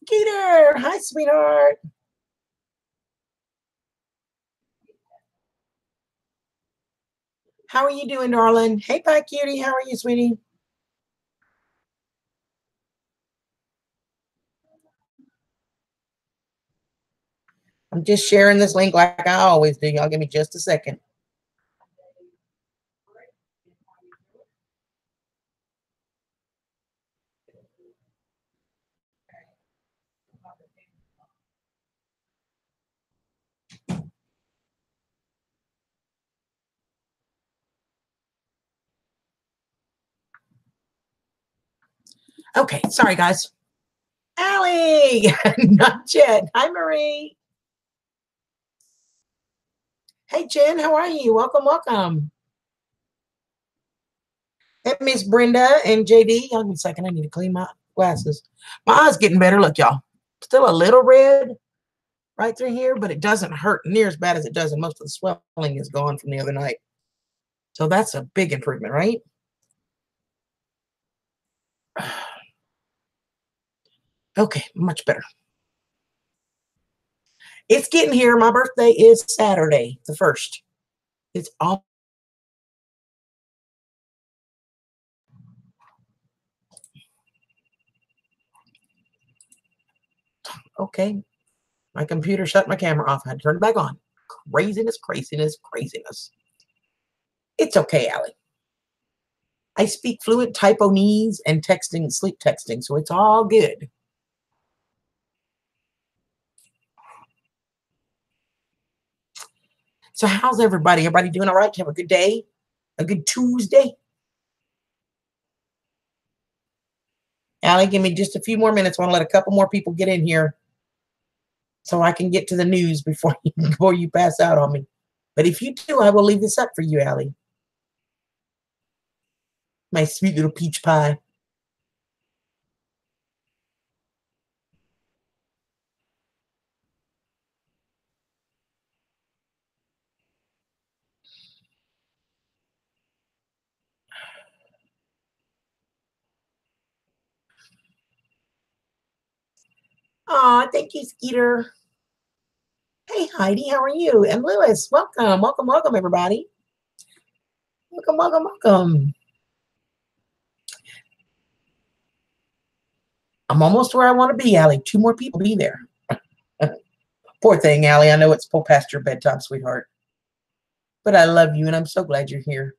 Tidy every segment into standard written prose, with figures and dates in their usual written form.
Skeeter, hi, sweetheart. How are you doing, darling? Hey, Pie Cutie, how are you, sweetie? I'm just sharing this link like I always do. Y'all give me just a second. Okay, sorry, guys. Allie, not yet. Hi, Marie. Hey, Jen, how are you? Welcome, welcome. Hey, Miss Brenda and JD. Y'all give me a second. I need to clean my glasses. My eye's getting better. Look, y'all. Still a little red right through here, but it doesn't hurt near as bad as it does, and most of the swelling is gone from the other night. So that's a big improvement, right? Okay, much better. It's getting here. My birthday is Saturday, the 1st. It's all okay. My computer shut my camera off. I had to turn it back on. Craziness, craziness, craziness. It's okay, Allie. I speak fluent Taiwanese and texting, sleep texting, so it's all good. So how's everybody? Everybody doing all right? Have a good day? A good Tuesday? Allie, give me just a few more minutes. I want to let a couple more people get in here so I can get to the news before you pass out on me. But if you do, I will leave this up for you, Allie. My sweet little peach pie. Aw, thank you, Skeeter. Hey, Heidi, how are you? And Lewis, welcome, welcome, welcome, everybody. Welcome, welcome, welcome. I'm almost where I want to be, Allie. 2 more people be there. Poor thing, Allie. I know it's past your bedtime, sweetheart. But I love you, and I'm so glad you're here.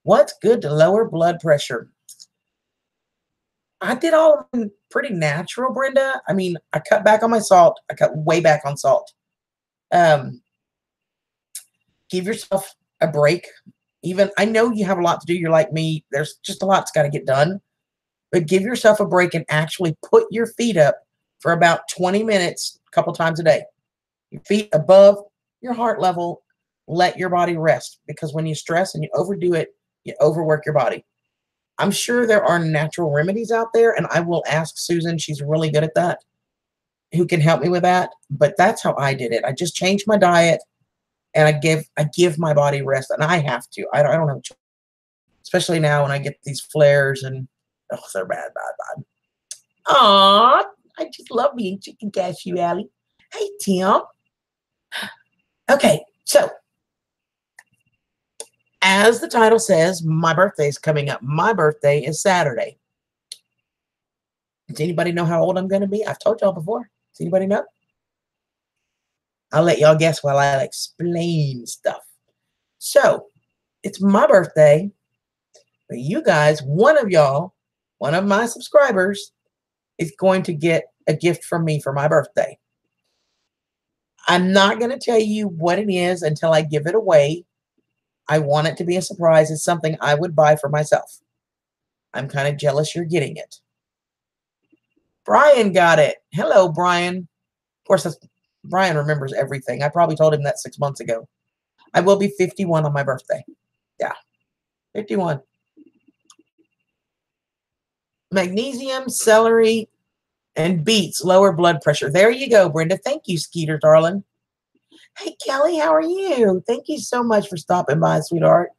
What's good to lower blood pressure? I did all pretty natural, Brenda. I mean, I cut back on my salt. I cut way back on salt. Give yourself a break. Even I know you have a lot to do. You're like me. There's just a lot that's got to get done. But give yourself a break and actually put your feet up for about 20 minutes a couple times a day. Your feet above your heart level. Let your body rest, because when you stress and you overdo it, you overwork your body. I'm sure there are natural remedies out there, and I will ask Susan. She's really good at that, who can help me with that. But that's how I did it. I just changed my diet, and I give my body rest, and I have to. I don't have, especially now when I get these flares, and oh, they're bad, bad, bad. Aw, I just love being chicken cashew, Allie. Hey, Tim. Okay, so as the title says, my birthday is coming up. My birthday is Saturday. Does anybody know how old I'm going to be? I've told y'all before. Does anybody know? I'll let y'all guess while I explain stuff. So, it's my birthday. But you guys, one of y'all, one of my subscribers, is going to get a gift from me for my birthday. I'm not going to tell you what it is until I give it away. I want it to be a surprise. It's something I would buy for myself. I'm kind of jealous you're getting it. Brian got it. Hello, Brian. Of course, Brian remembers everything. I probably told him that 6 months ago. I will be 51 on my birthday. Yeah, 51. Magnesium, celery, and beets lower blood pressure. There you go, Brenda. Thank you, Skeeter, darling. Hey, Kelly, how are you? Thank you so much for stopping by, sweetheart.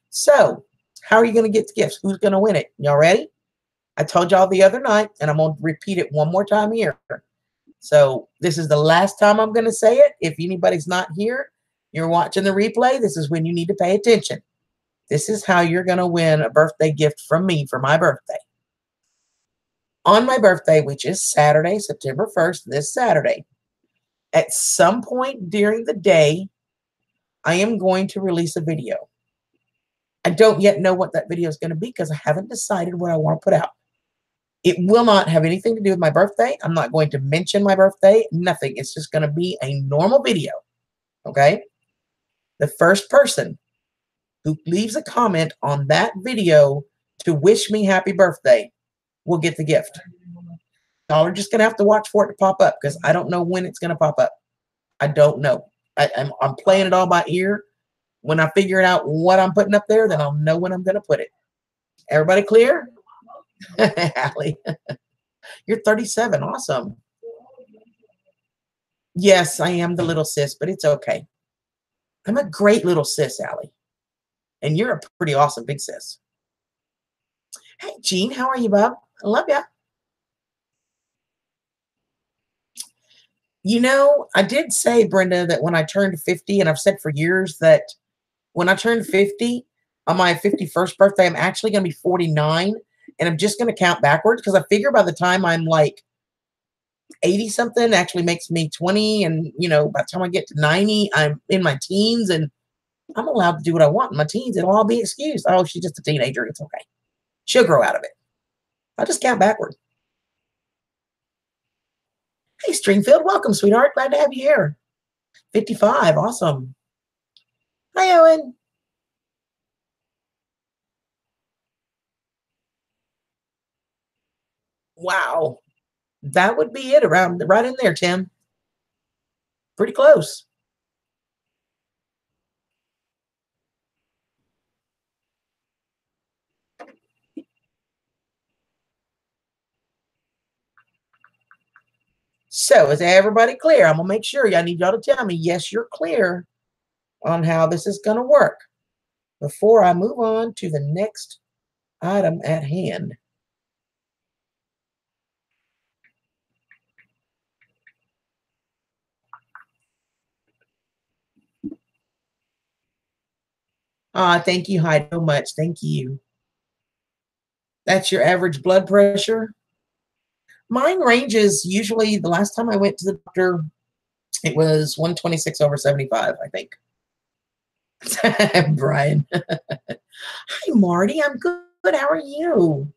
So, How are you going to get the gifts? Who's going to win it? Y'all ready? I told y'all the other night, and I'm going to repeat it one more time here. So this is the last time I'm going to say it. If anybody's not here, you're watching the replay, this is when you need to pay attention. This is how you're going to win a birthday gift from me for my birthday. On my birthday, which is Saturday, September 1st, this Saturday, at some point during the day, I am going to release a video. I don't yet know what that video is going to be because I haven't decided what I want to put out. It will not have anything to do with my birthday. I'm not going to mention my birthday, nothing. It's just going to be a normal video, okay? The first person who leaves a comment on that video to wish me happy birthday will get the gift. Y'all are just going to have to watch for it to pop up because I don't know when it's going to pop up. I don't know. I'm playing it all by ear. When I figure out what I'm putting up there, then I'll know when I'm going to put it. Everybody clear? Allie, you're 37. Awesome. Yes, I am the little sis, but it's okay. I'm a great little sis, Allie. And you're a pretty awesome big sis. Hey, Jean, how are you, bub? I love ya. You know, I did say, Brenda, that when I turned 50, and I've said for years that when I turned 50, on my 51st birthday, I'm actually going to be 49, and I'm just going to count backwards because I figure by the time I'm like 80 something actually makes me 20, and you know, by the time I get to 90, I'm in my teens, and I'm allowed to do what I want in my teens. It'll all be excused. Oh, she's just a teenager. It's okay. She'll grow out of it. I'll just count backward. Hey, Stringfield, welcome, sweetheart. Glad to have you here. 55, awesome. Hi, Owen. Wow. That would be it around right in there, Tim. Pretty close. So is everybody clear? I'm going to make sure. I need y'all to tell me, yes, you're clear on how this is going to work before I move on to the next item at hand. Thank you, Heidi, so much. Thank you. That's your average blood pressure. Mine ranges usually, the last time I went to the doctor, it was 126/75, I think. Brian. Hi, Marty. I'm good. How are you?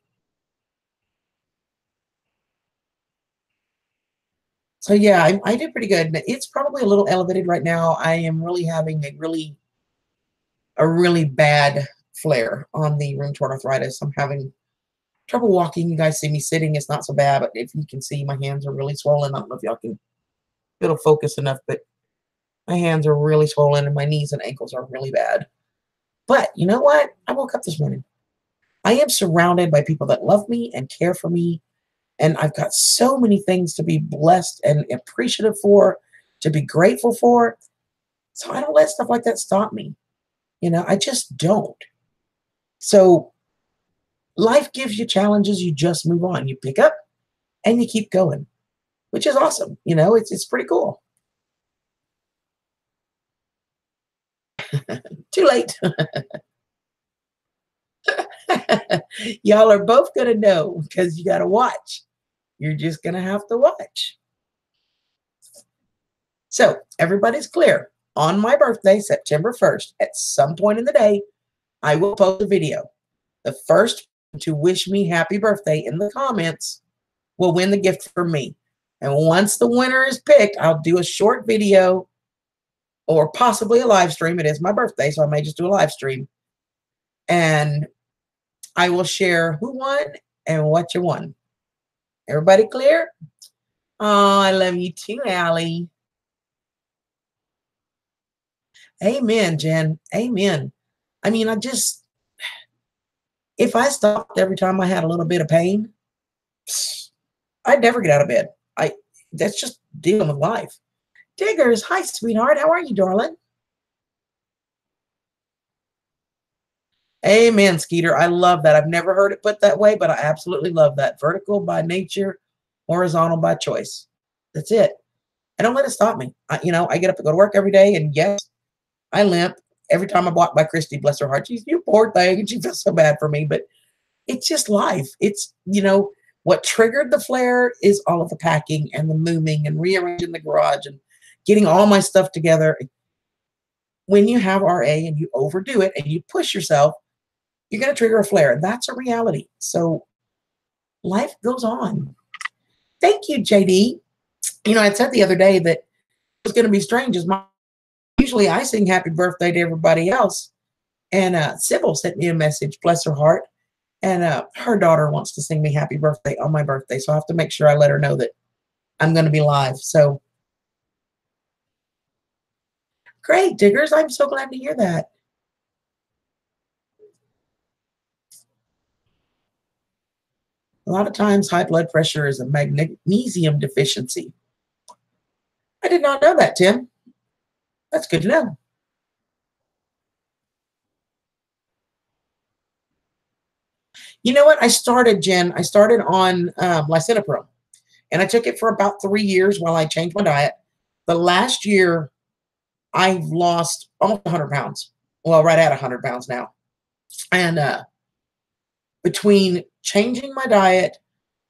So yeah, I did pretty good. It's probably a little elevated right now. I am really having a really bad flare on the rheumatoid arthritis. I'm having trouble walking. You guys see me sitting. It's not so bad, but if you can see, my hands are really swollen. I don't know if y'all can it'll focus enough, but my hands are really swollen and my knees and ankles are really bad. But you know what? I woke up this morning. I am surrounded by people that love me and care for me. And I've got so many things to be blessed and appreciative for, to be grateful for. So I don't let stuff like that stop me. You know, I just don't. So life gives you challenges. You just move on. You pick up and you keep going, which is awesome. You know, it's pretty cool. Too late. Y'all are both going to know because you got to watch. You're just going to have to watch. So everybody's clear. On my birthday, September 1st, at some point in the day, I will post a video. The first to wish me happy birthday in the comments will win the gift from me. And once the winner is picked, I'll do a short video or possibly a live stream. It is my birthday, so I may just do a live stream. And I will share who won and what you won. Everybody clear? Oh, I love you too, Allie. Amen, Jen. Amen. I mean, if I stopped every time I had a little bit of pain, I'd never get out of bed. That's just dealing with life. Diggers, hi, sweetheart. How are you, darling? Amen, Skeeter. I love that. I've never heard it put that way, but I absolutely love that. Vertical by nature, horizontal by choice. That's it. I don't let it stop me. I get up to go to work every day, and yes, I limp. Every time I walk by Christy, bless her heart, she's, you poor thing, and she feels so bad for me, but it's just life. What triggered the flare is all of the packing and the moving and rearranging the garage and getting all my stuff together. When you have RA and you overdo it and you push yourself, you're going to trigger a flare. And that's a reality. So life goes on. Thank you, JD. I said the other day that it was going to be strange. Usually I sing happy birthday to everybody else. And Sybil sent me a message, bless her heart. And her daughter wants to sing me happy birthday on my birthday. So I have to make sure I let her know that I'm going to be live. So great, Diggers. I'm so glad to hear that. A lot of times high blood pressure is a magnesium deficiency. I did not know that, Tim. That's good to know. You know what? I started, Jen. I started on lisinopril, and I took it for about 3 years while I changed my diet. The last year, I've lost almost 100 pounds. Well, right at 100 pounds now. And between changing my diet,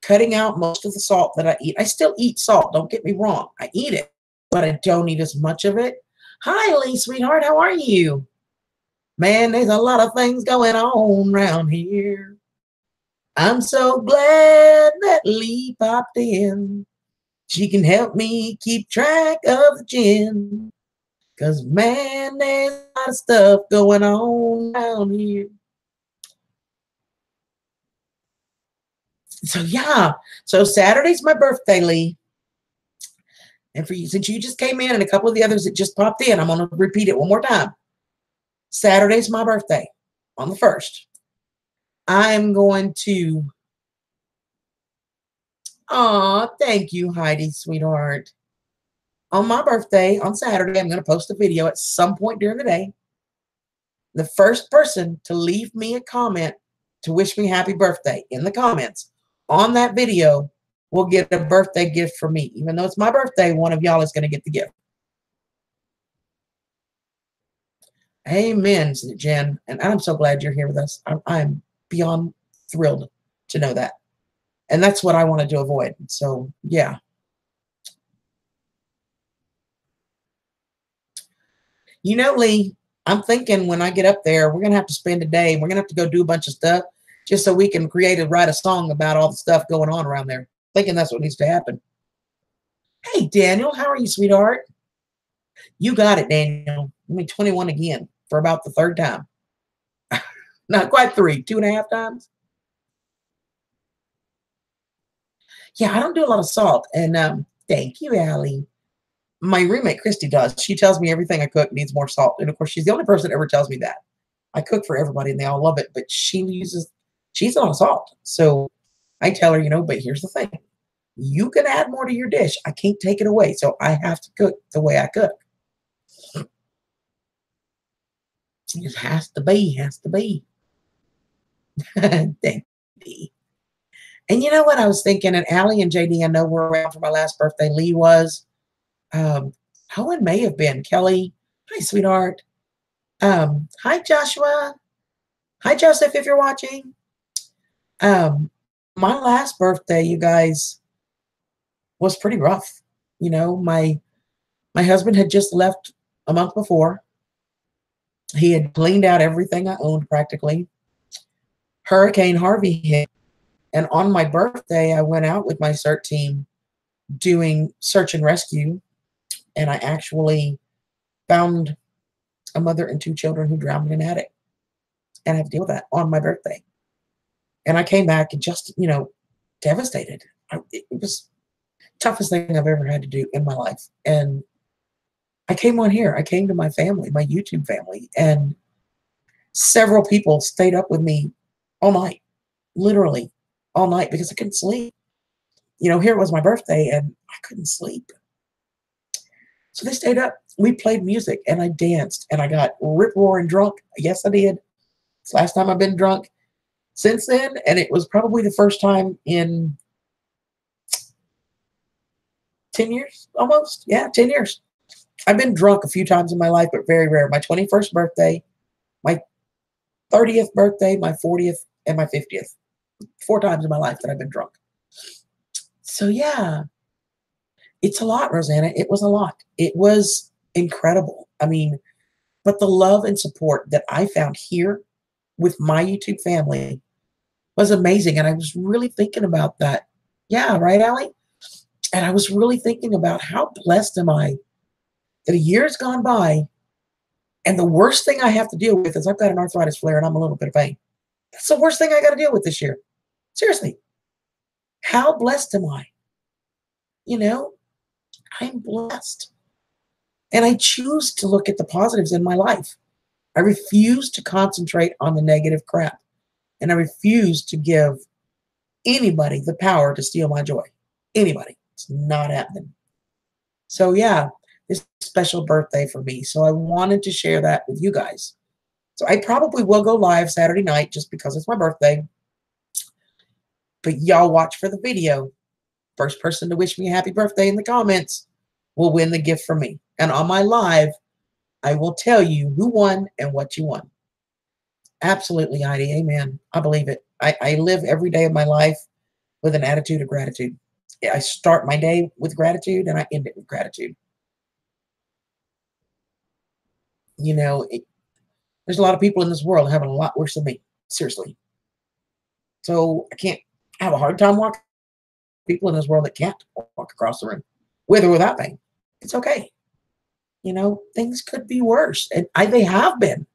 cutting out most of the salt that I eat, I still eat salt. Don't get me wrong. I eat it, but I don't eat as much of it. Hi, Lee, sweetheart. How are you? Man, there's a lot of things going on around here. I'm so glad that Lee popped in. She can help me keep track of the gin. Because, man, there's a lot of stuff going on around here. So, yeah. So, Saturday's my birthday, Lee. And for you, since you just came in and a couple of the others that just popped in, I'm going to repeat it one more time. Saturday's my birthday on the 1st. I'm going to... Aw, thank you, Heidi, sweetheart. On my birthday, on Saturday, I'm going to post a video at some point during the day. The first person to leave me a comment to wish me happy birthday in the comments on that video will get a birthday gift from me. Even though it's my birthday, one of y'all is going to get the gift. Amen, Jen. And I'm so glad you're here with us. I'm beyond thrilled to know that. And that's what I wanted to avoid. So, yeah. Lee, I'm thinking when I get up there, we're going to have to spend a day. We're going to have to go do a bunch of stuff just so we can write a song about all the stuff going on around there. Thinking that's what needs to happen. Hey, Daniel, how are you, sweetheart? You got it, Daniel. 21 again for about the 3rd time. Not quite 3, 2.5 times. Yeah, I don't do a lot of salt. And thank you, Allie. My roommate, Christy, does. She tells me everything I cook needs more salt. And, of course, she's the only person that ever tells me that. I cook for everybody, and they all love it. But she's on salt. So I tell her, but here's the thing. You can add more to your dish. I can't take it away. So I have to cook the way I cook. It has to be. Thank you. And you know what I was thinking? And Allie and JD, I know were around for my last birthday. Lee was. Helen may have been. Kelly, hi, sweetheart. Hi, Joshua. Hi, Joseph, if you're watching. My last birthday, you guys, was pretty rough. My husband had just left a month before. He had cleaned out everything I owned practically. Hurricane Harvey hit. And on my birthday, I went out with my CERT team doing search and rescue. And I actually found a mother and 2 children who drowned in an attic. And I had to deal with that on my birthday. And I came back and just, devastated. It was the toughest thing I've ever had to do in my life. And I came on here. I came to my family, my YouTube family. And several people stayed up with me all night. Literally all night because I couldn't sleep. Here it was my birthday and I couldn't sleep. So they stayed up. We played music and I danced and I got rip-roaring drunk. Yes, I did. It's the last time I've been drunk since then, and it was probably the first time in 10 years, almost. Yeah, 10 years. I've been drunk a few times in my life, but very rare. My 21st birthday, my 30th birthday, my 40th, and my 50th. 4 times in my life that I've been drunk. So yeah, it's a lot, Rosanna. It was a lot. It was incredible. I mean, but the love and support that I found here with my YouTube family was amazing. And I was really thinking about that. Yeah, right, Allie? And I was really thinking about how blessed am I that a year's gone by, and the worst thing I have to deal with is I've got an arthritis flare and I'm a little bit of pain. That's the worst thing I got to deal with this year. Seriously. How blessed am I? You know, I'm blessed. And I choose to look at the positives in my life. I refuse to concentrate on the negative crap. And I refuse to give anybody the power to steal my joy. Anybody. It's not happening. So yeah, this special birthday for me. So I wanted to share that with you guys. So I probably will go live Saturday night just because it's my birthday. But y'all watch for the video. First person to wish me a happy birthday in the comments will win the gift from me. And on my live, I will tell you who won and what you won. Absolutely, Heidi. Amen. I believe it. I live every day of my life with an attitude of gratitude. I start my day with gratitude and I end it with gratitude. You know, there's a lot of people in this world having a lot worse than me. Seriously. So I have a hard time walking people in this world that can't walk across the room with or without pain. It's okay. You know, things could be worse, and they have been.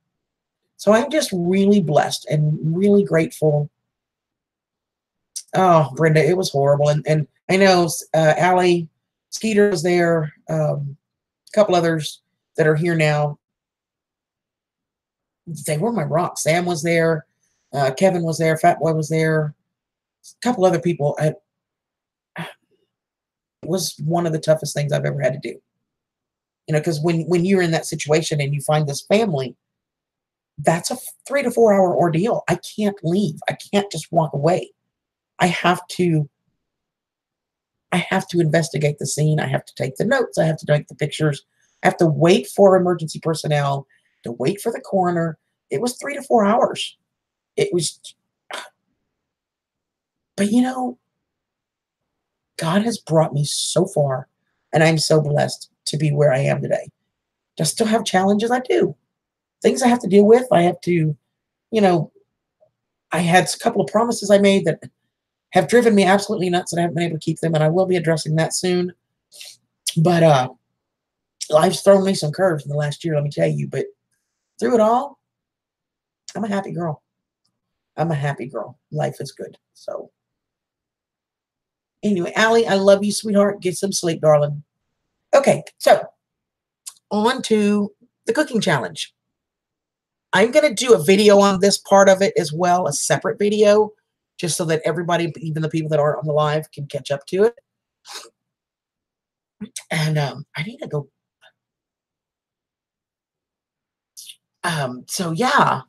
So I'm just really blessed and really grateful. Oh, Brenda, it was horrible. And I know Allie, Skeeter was there, a couple others that are here now. They were my rock. Sam was there. Kevin was there. Fat Boy was there. A couple other people. It was one of the toughest things I've ever had to do. You know, because when you're in that situation and you find this family, that's a 3 to 4 hour ordeal. I can't leave. I can't just walk away. I have to investigate the scene. I have to take the notes. I have to take the pictures. I have to wait for emergency personnel, to wait for the coroner. It was 3 to 4 hours. It was, but you know, God has brought me so far, and I'm so blessed to be where I am today. Do I still have challenges? I do. Things I have to deal with. I have to, you know, I had a couple of promises I made that have driven me absolutely nuts, and I haven't been able to keep them, and I will be addressing that soon. But life's thrown me some curves in the last year, let me tell you. But through it all, I'm a happy girl. I'm a happy girl. Life is good. So anyway, Allie, I love you, sweetheart. Get some sleep, darling. Okay, so on to the cooking challenge. I'm going to do a video on this part of it as well, a separate video, just so that everybody, even the people that aren't on the live, can catch up to it. And I need to go. So yeah.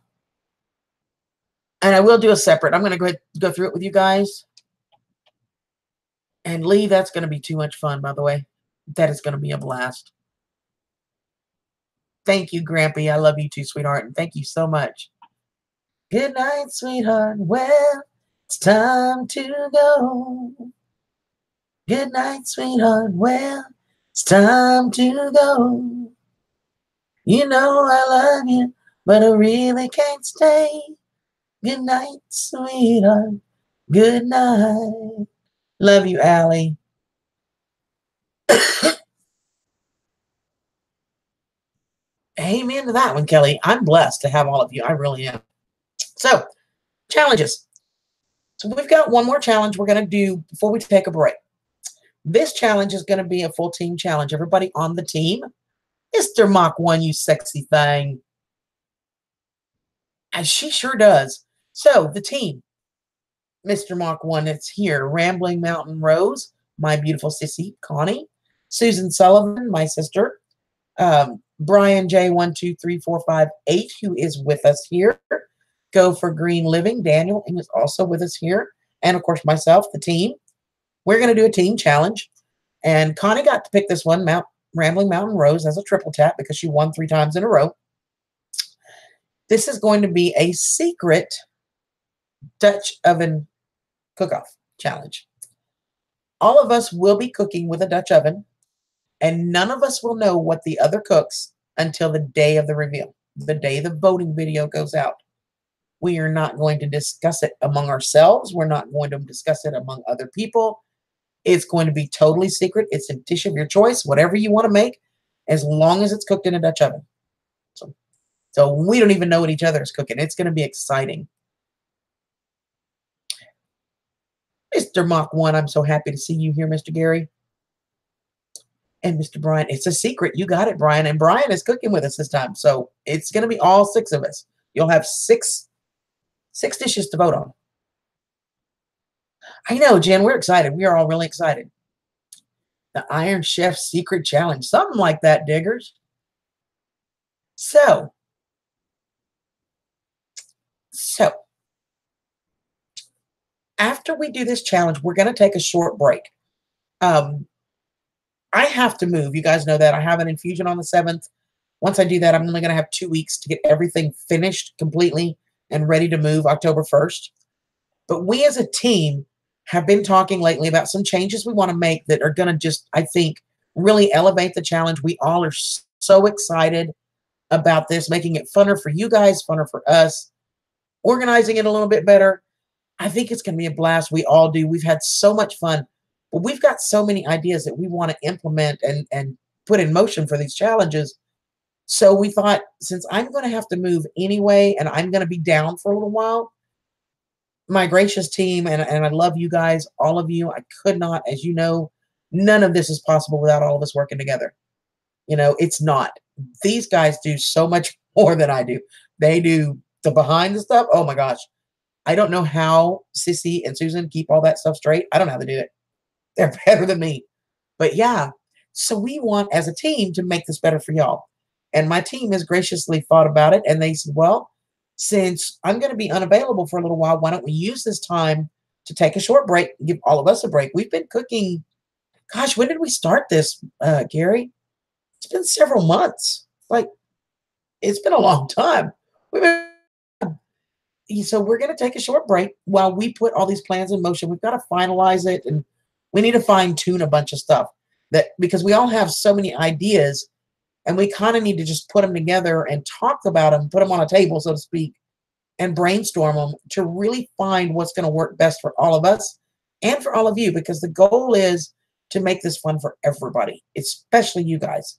And I will do a separate. I'm going to go through it with you guys. And Lee, that's going to be too much fun, by the way. That is going to be a blast. Thank you, Grampy. I love you too, sweetheart. And thank you so much. Good night, sweetheart. Well, it's time to go. Good night, sweetheart. Well, it's time to go. You know I love you, but I really can't stay. Good night, sweetheart. Good night. Love you, Allie. Amen to that one, Kelly. I'm blessed to have all of you. I really am. So, challenges. So we've got one more challenge we're going to do before we take a break. This challenge is going to be a full team challenge. Everybody on the team. Mr. Mach 1, you sexy thing. And she sure does. So, the team. Mr. Mach 1, it's here. Rambling Mountain Rose, my beautiful sissy, Connie. Susan Sullivan, my sister. Brian J 1 2 3 4 5 8, who is with us here. Go for Green Living. Daniel is also with us here. And of course, myself, the team. We're going to do a team challenge. And Connie got to pick this one, Rambling Mountain Rose, as a triple tap because she won 3 times in a row. This is going to be a secret Dutch oven cook-off challenge. All of us will be cooking with a Dutch oven, and none of us will know what the other cooks until the day of the reveal, the day the voting video goes out. We are not going to discuss it among ourselves. We're not going to discuss it among other people. It's going to be totally secret. It's a dish of your choice, whatever you want to make, as long as it's cooked in a Dutch oven. So we don't even know what each other is cooking. It's going to be exciting. Mr. Mach 1, I'm so happy to see you here, Mr. Gary. And Mr. Brian, it's a secret. You got it, Brian. And Brian is cooking with us this time. So it's going to be all 6 of us. You'll have six dishes to vote on. I know, Jen, we're excited. We are all really excited. The Iron Chef Secret Challenge. Something like that, diggers. So, after we do this challenge, we're going to take a short break. I have to move. You guys know that. I have an infusion on the 7th. Once I do that, I'm only going to have 2 weeks to get everything finished completely and ready to move October 1st. But we as a team have been talking lately about some changes we want to make that are going to just, I think, really elevate the challenge. We all are so excited about this, making it funner for you guys, funner for us, organizing it a little bit better. I think it's going to be a blast. We all do. We've had so much fun. But we've got so many ideas that we want to implement and put in motion for these challenges. So we thought, since I'm going to have to move anyway, and I'm going to be down for a little while, my gracious team, and I love you guys, all of you. I could not, as you know, none of this is possible without all of us working together. You know, it's not. These guys do so much more than I do. They do the behind the stuff. Oh my gosh. I don't know how Sissy and Susan keep all that stuff straight. I don't know how to do it. They're better than me. But yeah, so we want as a team to make this better for y'all. And my team has graciously thought about it. And they said, well, since I'm going to be unavailable for a little while, why don't we use this time to take a short break and give all of us a break? We've been cooking. Gosh, when did we start this, Gary? It's been several months. Like, it's been a long time. So we're going to take a short break while we put all these plans in motion. We've got to finalize it, and we need to fine tune a bunch of stuff because we all have so many ideas, and we kind of need to just put them together and talk about them, put them on a table, so to speak, and brainstorm them to really find what's going to work best for all of us and for all of you, because the goal is to make this fun for everybody, especially you guys.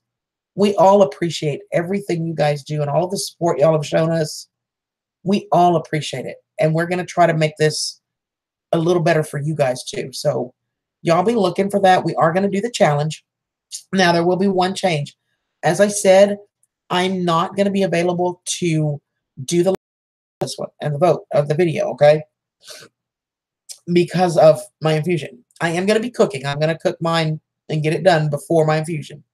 We all appreciate everything you guys do and all of the support y'all have shown us. We all appreciate it. And we're going to try to make this a little better for you guys too. So y'all be looking for that. We are going to do the challenge. Now, there will be one change. As I said, I'm not going to be available to do this one and the vote of the video, okay? Because of my infusion. I am going to be cooking. I'm going to cook mine and get it done before my infusion.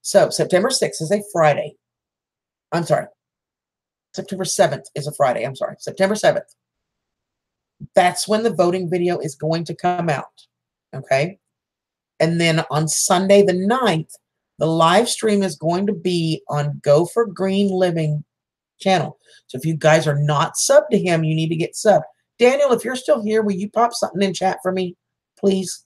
So September 6th is a Friday. I'm sorry. September 7th is a Friday. I'm sorry. September 7th. That's when the voting video is going to come out. Okay? And then on Sunday the 9th, the live stream is going to be on Go for Green Living channel. So if you guys are not subbed to him, you need to get subbed. Daniel, if you're still here, will you pop something in chat for me, please?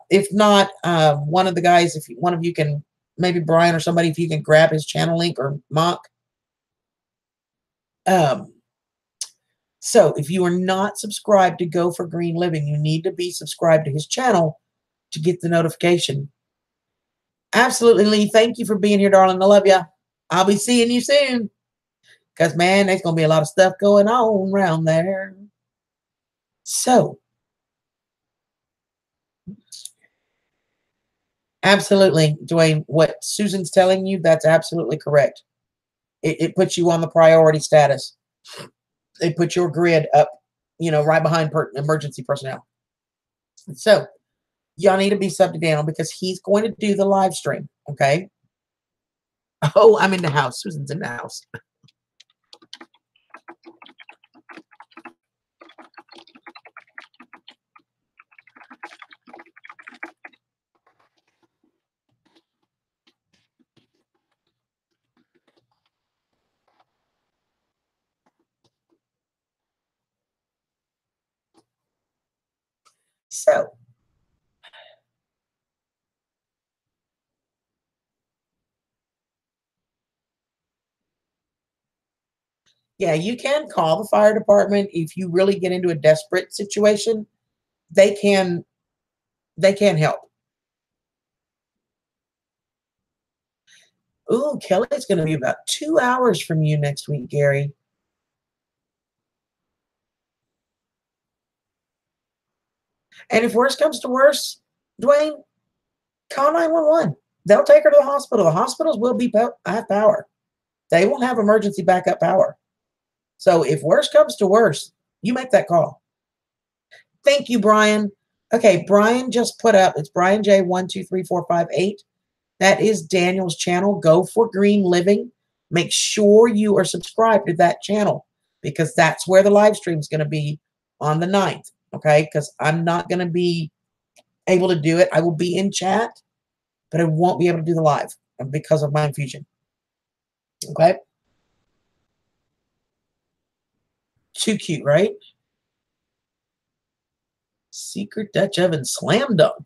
If not, one of the guys, if one of you can, maybe Brian or somebody, if you can grab his channel link, or Mock. So if you are not subscribed to Go for Green Living, you need to be subscribed to his channel to get the notification. Absolutely, Lee. Thank you for being here, darling. I love you. I'll be seeing you soon. Because, man, there's going to be a lot of stuff going on around there. So, absolutely, Dwayne, what Susan's telling you, that's absolutely correct. It puts you on the priority status. It puts your grid up, you know, right behind emergency personnel. So, y'all need to be subbed to Daniel because he's going to do the live stream, okay? Oh, I'm in the house. Susan's in the house. So, yeah, you can call the fire department if you really get into a desperate situation. They can they can help. Ooh, Kelly's going to be about 2 hours from you next week, Gary. And if worse comes to worse, Dwayne, call 911. They'll take her to the hospital. The hospitals will be have power. They will have emergency backup power. So if worse comes to worse, you make that call. Thank you, Brian. Okay, Brian just put up, it's Brian J123458. That is Daniel's channel. Go for Green Living. Make sure you are subscribed to that channel because that's where the live stream is going to be on the 9th. Okay, because I'm not going to be able to do it. I will be in chat, but I won't be able to do the live because of my infusion. Okay. Too cute, right? Secret Dutch oven slam dunk.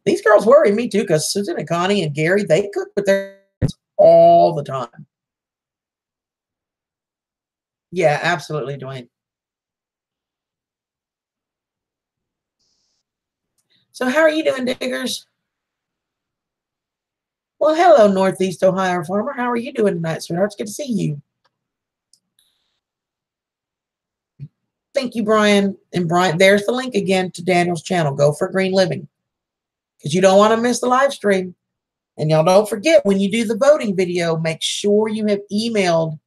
These girls worry me too because Susan and Connie and Gary, they cook with their kids all the time. Yeah, absolutely, Dwayne. So how are you doing, Diggers? Well, hello, Northeast Ohio farmer. How are you doing tonight, sweetheart? It's good to see you. Thank you, Brian. And Brian, there's the link again to Daniel's channel. Go for Green Living because you don't want to miss the live stream. And y'all don't forget when you do the voting video, make sure you have emailed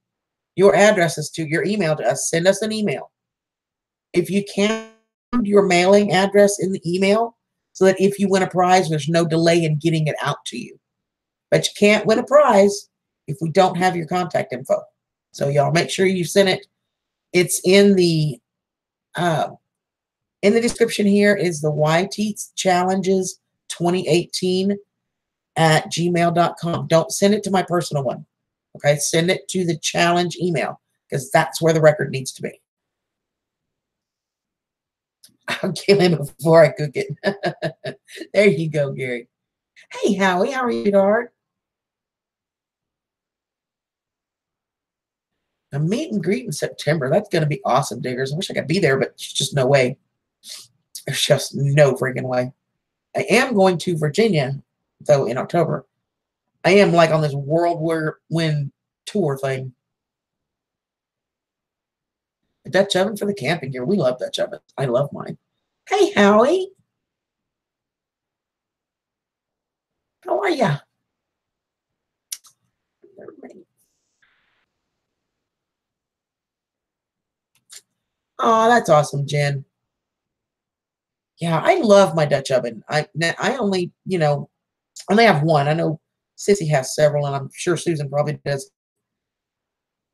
your addresses to your email to us. Send us an email. If you can't put your mailing address in the email so that if you win a prize, there's no delay in getting it out to you. But you can't win a prize if we don't have your contact info. So y'all make sure you send it. It's in the description here is the YT Challenges 2018 at gmail.com. Don't send it to my personal one. Okay, send it to the challenge email because that's where the record needs to be. I'll kill him before I cook it. There you go, Gary. Hey, Howie, how are you, Dart? A meet and greet in September. That's going to be awesome, Diggers. I wish I could be there, but there's just no way. There's just no freaking way. I am going to Virginia, though, in October. I am like on this whirlwind tour thing. A Dutch oven for the camping gear. We love Dutch ovens. I love mine. Hey, Howie. How are ya? Oh, that's awesome, Jen. Yeah, I love my Dutch oven. I only, only have one. I know Sissy has several, and I'm sure Susan probably does.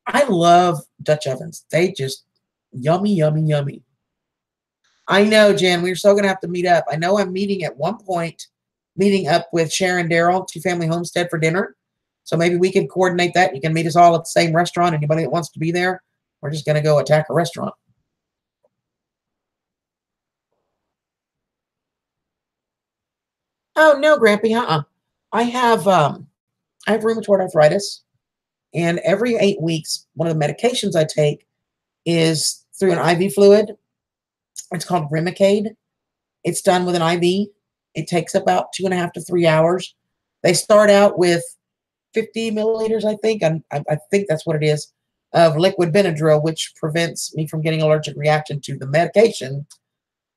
I love Dutch ovens. They just yummy, yummy, yummy. I know, Jen. We're still gonna have to meet up. I know I'm meeting at one point, meeting up with Sharon Darrell, Two Family Homestead for dinner. So maybe we can coordinate that. You can meet us all at the same restaurant. Anybody that wants to be there, we're just gonna go attack a restaurant. Oh no, Grampy, I have rheumatoid arthritis, and every 8 weeks, one of the medications I take is through an IV fluid. It's called Remicade. It's done with an IV. It takes about 2.5 to 3 hours. They start out with 50 milliliters, I think. I think that's what it is, of liquid Benadryl, which prevents me from getting allergic reaction to the medication.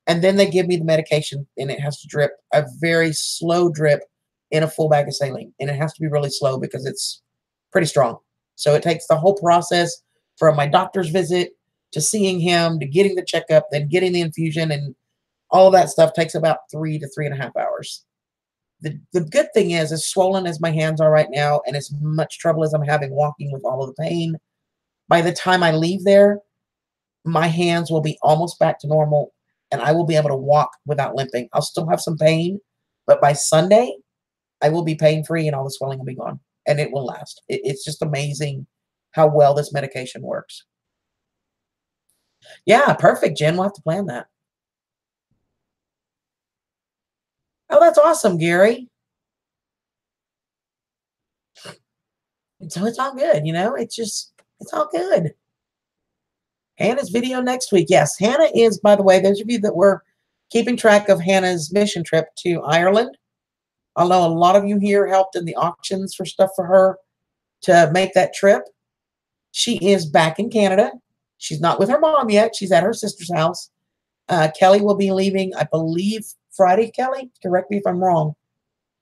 And then they give me the medication, and it has to drip a very slow drip in a full bag of saline. And it has to be really slow because it's pretty strong. So it takes the whole process from my doctor's visit to seeing him to getting the checkup, then getting the infusion, and all of that stuff takes about 3 to 3.5 hours. The good thing is, as swollen as my hands are right now, and as much trouble as I'm having walking with all of the pain, by the time I leave there, my hands will be almost back to normal, and I will be able to walk without limping. I'll still have some pain, but by Sunday, I will be pain-free and all the swelling will be gone, and it will last. It's just amazing how well this medication works. Yeah, perfect, Jen. We'll have to plan that. Oh, that's awesome, Gary. And so it's all good, you know, it's all good. Hannah's video next week. Yes, Hannah is, by the way, those of you that were keeping track of Hannah's mission trip to Ireland, I know a lot of you here helped in the auctions for stuff for her to make that trip. She is back in Canada. She's not with her mom yet. She's at her sister's house. Kelly will be leaving, I believe, Friday. Kelly, correct me if I'm wrong.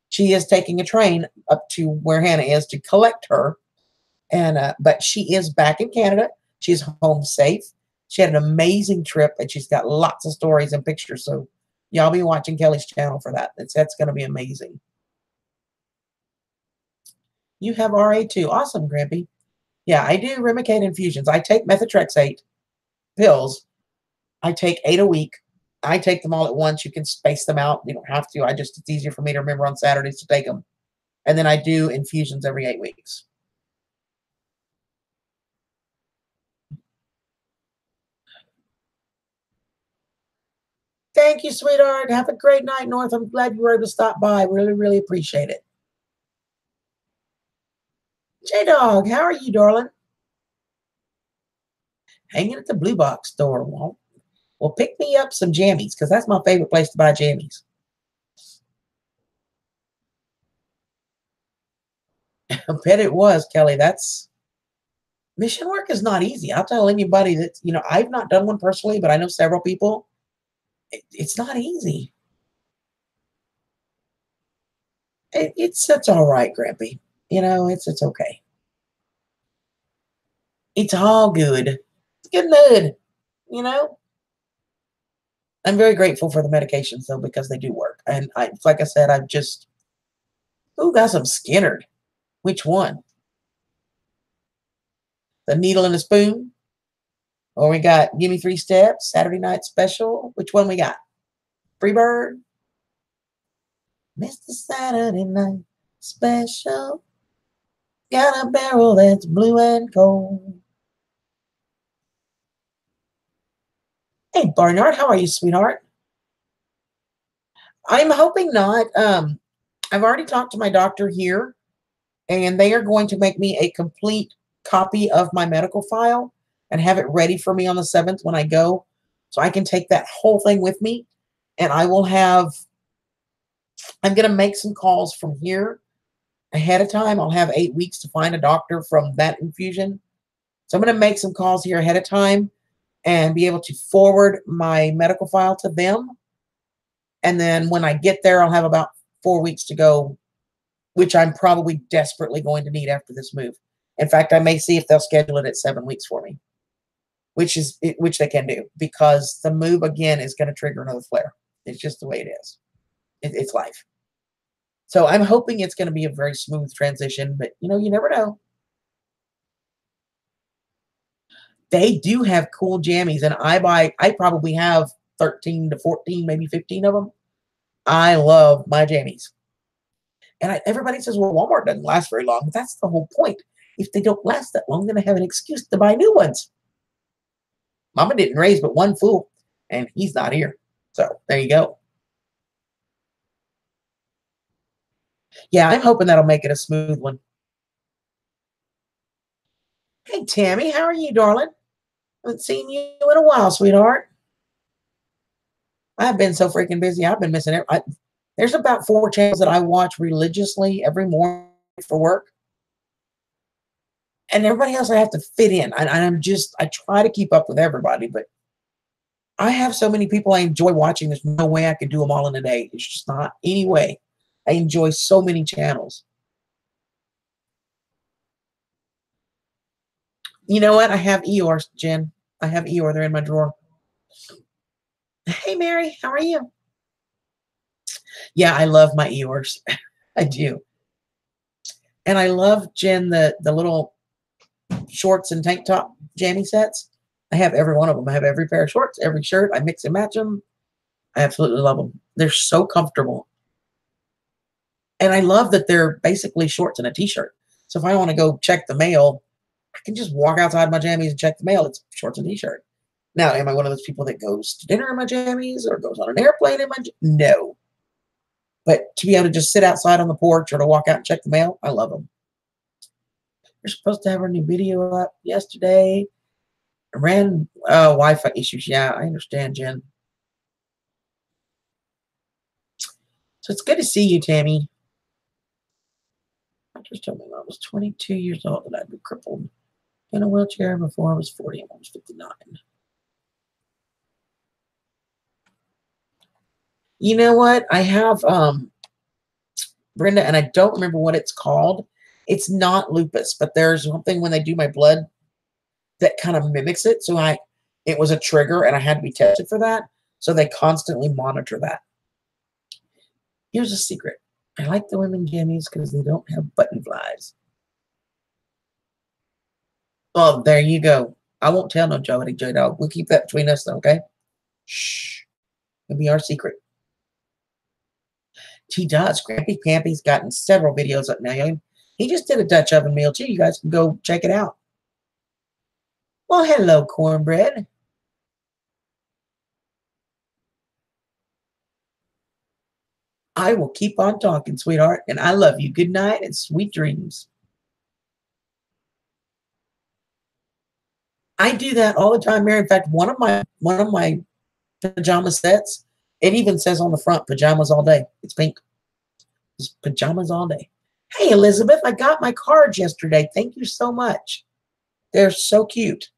She is taking a train up to where Hannah is to collect her. And but she is back in Canada. She's home safe. She had an amazing trip, and she's got lots of stories and pictures. So y'all be watching Kelly's channel for that. That's going to be amazing. You have RA too. Awesome, Grampy. Yeah, I do Remicade infusions. I take methotrexate pills. I take 8 a week. I take them all at once. You can space them out. You don't have to. It's easier for me to remember on Saturdays to take them. And then I do infusions every 8 weeks. Thank you, sweetheart. Have a great night, North. I'm glad you were able to stop by. Really, really appreciate it. J-Dog, how are you, darling? Hanging at the Blue Box store. Well, pick me up some jammies, because that's my favorite place to buy jammies. I bet it was, Kelly. Mission work is not easy. I'll tell anybody that, I've not done one personally, but I know several people. It's not easy. It's all right, Grampy. It's okay. It's all good. It's good mood, I'm very grateful for the medications though, because they do work. And like I said, I've just, got some Skinnerd. Which one? The needle and the spoon? Or we got Gimme 3 Steps, Saturday Night Special. Which one we got? Freebird? Mr. Saturday Night Special. Got a barrel that's blue and cold. Hey, Barnard, how are you, sweetheart? I'm hoping not. I've already talked to my doctor here, and they are going to make me a complete copy of my medical file and have it ready for me on the 7th when I go. So I can take that whole thing with me, and I'm going to make some calls from here ahead of time. I'll have 8 weeks to find a doctor from that infusion. So I'm going to make some calls here ahead of time and be able to forward my medical file to them. And then when I get there, I'll have about 4 weeks to go, which I'm probably desperately going to need after this move. In fact, I may see if they'll schedule it at 7 weeks for me, which they can do, because the move again is going to trigger another flare. It's just the way it is. It's life. So I'm hoping it's going to be a very smooth transition, but you never know. They do have cool jammies, and I probably have 13 to 14, maybe 15 of them. I love my jammies. And everybody says, well, Walmart doesn't last very long. But that's the whole point. If they don't last that long, then I have an excuse to buy new ones. Mama didn't raise but one fool, and he's not here. So there you go. Yeah, I'm hoping that'll make it a smooth one. Hey, Tammy, how are you, darling? I haven't seen you in a while, sweetheart. I've been so freaking busy. I've been missing it. There's about 4 channels that I watch religiously every morning for work. And everybody else I have to fit in. I try to keep up with everybody, but I have so many people I enjoy watching. There's no way I could do them all in a day. It's just not any way. I enjoy so many channels. You know what? I have Eeyore, Jen. I have Eeyore. They're in my drawer. Hey, Mary. How are you? Yeah, I love my Eeyores. I do. And I love, Jen, the little shorts and tank top jammy sets. I have every one of them. I have every pair of shorts, every shirt. I mix and match them. I absolutely love them. They're so comfortable. And I love that they're basically shorts and a t-shirt. So if I want to go check the mail, I can just walk outside my jammies and check the mail. It's shorts and t-shirt. Now, am I one of those people that goes to dinner in my jammies or goes on an airplane in my No. But to be able to just sit outside on the porch or to walk out and check the mail, I love them. We're supposed to have our new video up yesterday. Ran Wi-Fi issues. Yeah, I understand, Jen. So it's good to see you, Tammy. Doctors told me when I was 22 years old that I'd be crippled in a wheelchair before I was 40 and I was 59. You know what? I have Brenda, and I don't remember what it's called. It's not lupus, but there's something when they do my blood that kind of mimics it. So it was a trigger and I had to be tested for that. So they constantly monitor that. Here's a secret. I like the women jammies because they don't have button flies. Oh, there you go. I won't tell no Jody J Dog. We'll keep that between us, though, okay? Shh. It'll be our secret. He does. Grampy Pampy's gotten several videos up now. He just did a Dutch oven meal, too. You guys can go check it out. Well, hello, cornbread. I will keep on talking, sweetheart, and I love you. Good night and sweet dreams. I do that all the time, Mary. In fact, one of my pajama sets, it even says on the front, pajamas all day. It's pink. It's pajamas all day. Hey, Elizabeth, I got my cards yesterday. Thank you so much. They're so cute.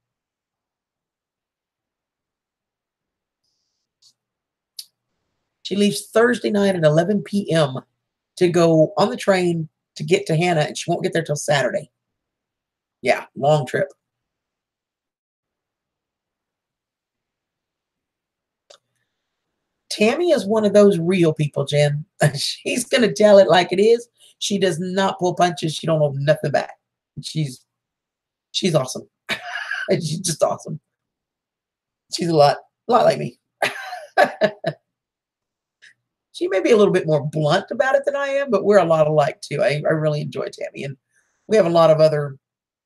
She leaves Thursday night at 11 p.m. to go on the train to get to Hannah, and she won't get there till Saturday. Yeah, long trip. Tammy is one of those real people, Jen. She's going to tell it like it is. She does not pull punches. She don't hold nothing back. She's awesome. She's just awesome. She's a lot like me. She may be a little bit more blunt about it than I am, but we're a lot alike too. I really enjoy Tammy, and we have a lot of other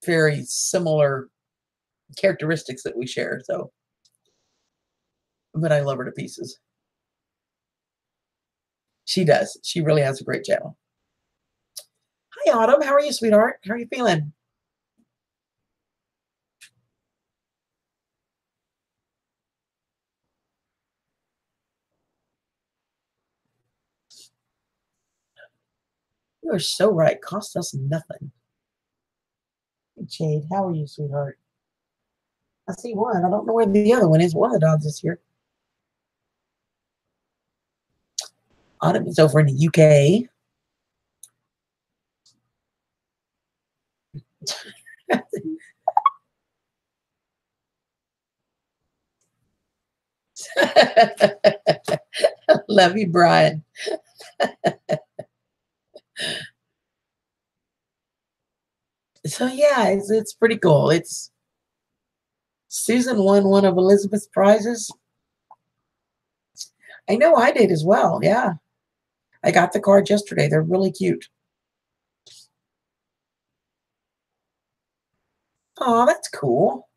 very similar characteristics that we share. So, but I love her to pieces. She does. She really has a great channel. Hi, Autumn. How are you, sweetheart? How are you feeling? You are so right. Cost us nothing. Hey, Jade, how are you, sweetheart? I see one. I don't know where the other one is. One of the dogs is here. Autumn is over in the UK. Love you, Brian. So yeah, it's pretty cool. It's Susan won one of Elizabeth's prizes. I know I did as well. Yeah. I got the cards yesterday. They're really cute. Oh, that's cool.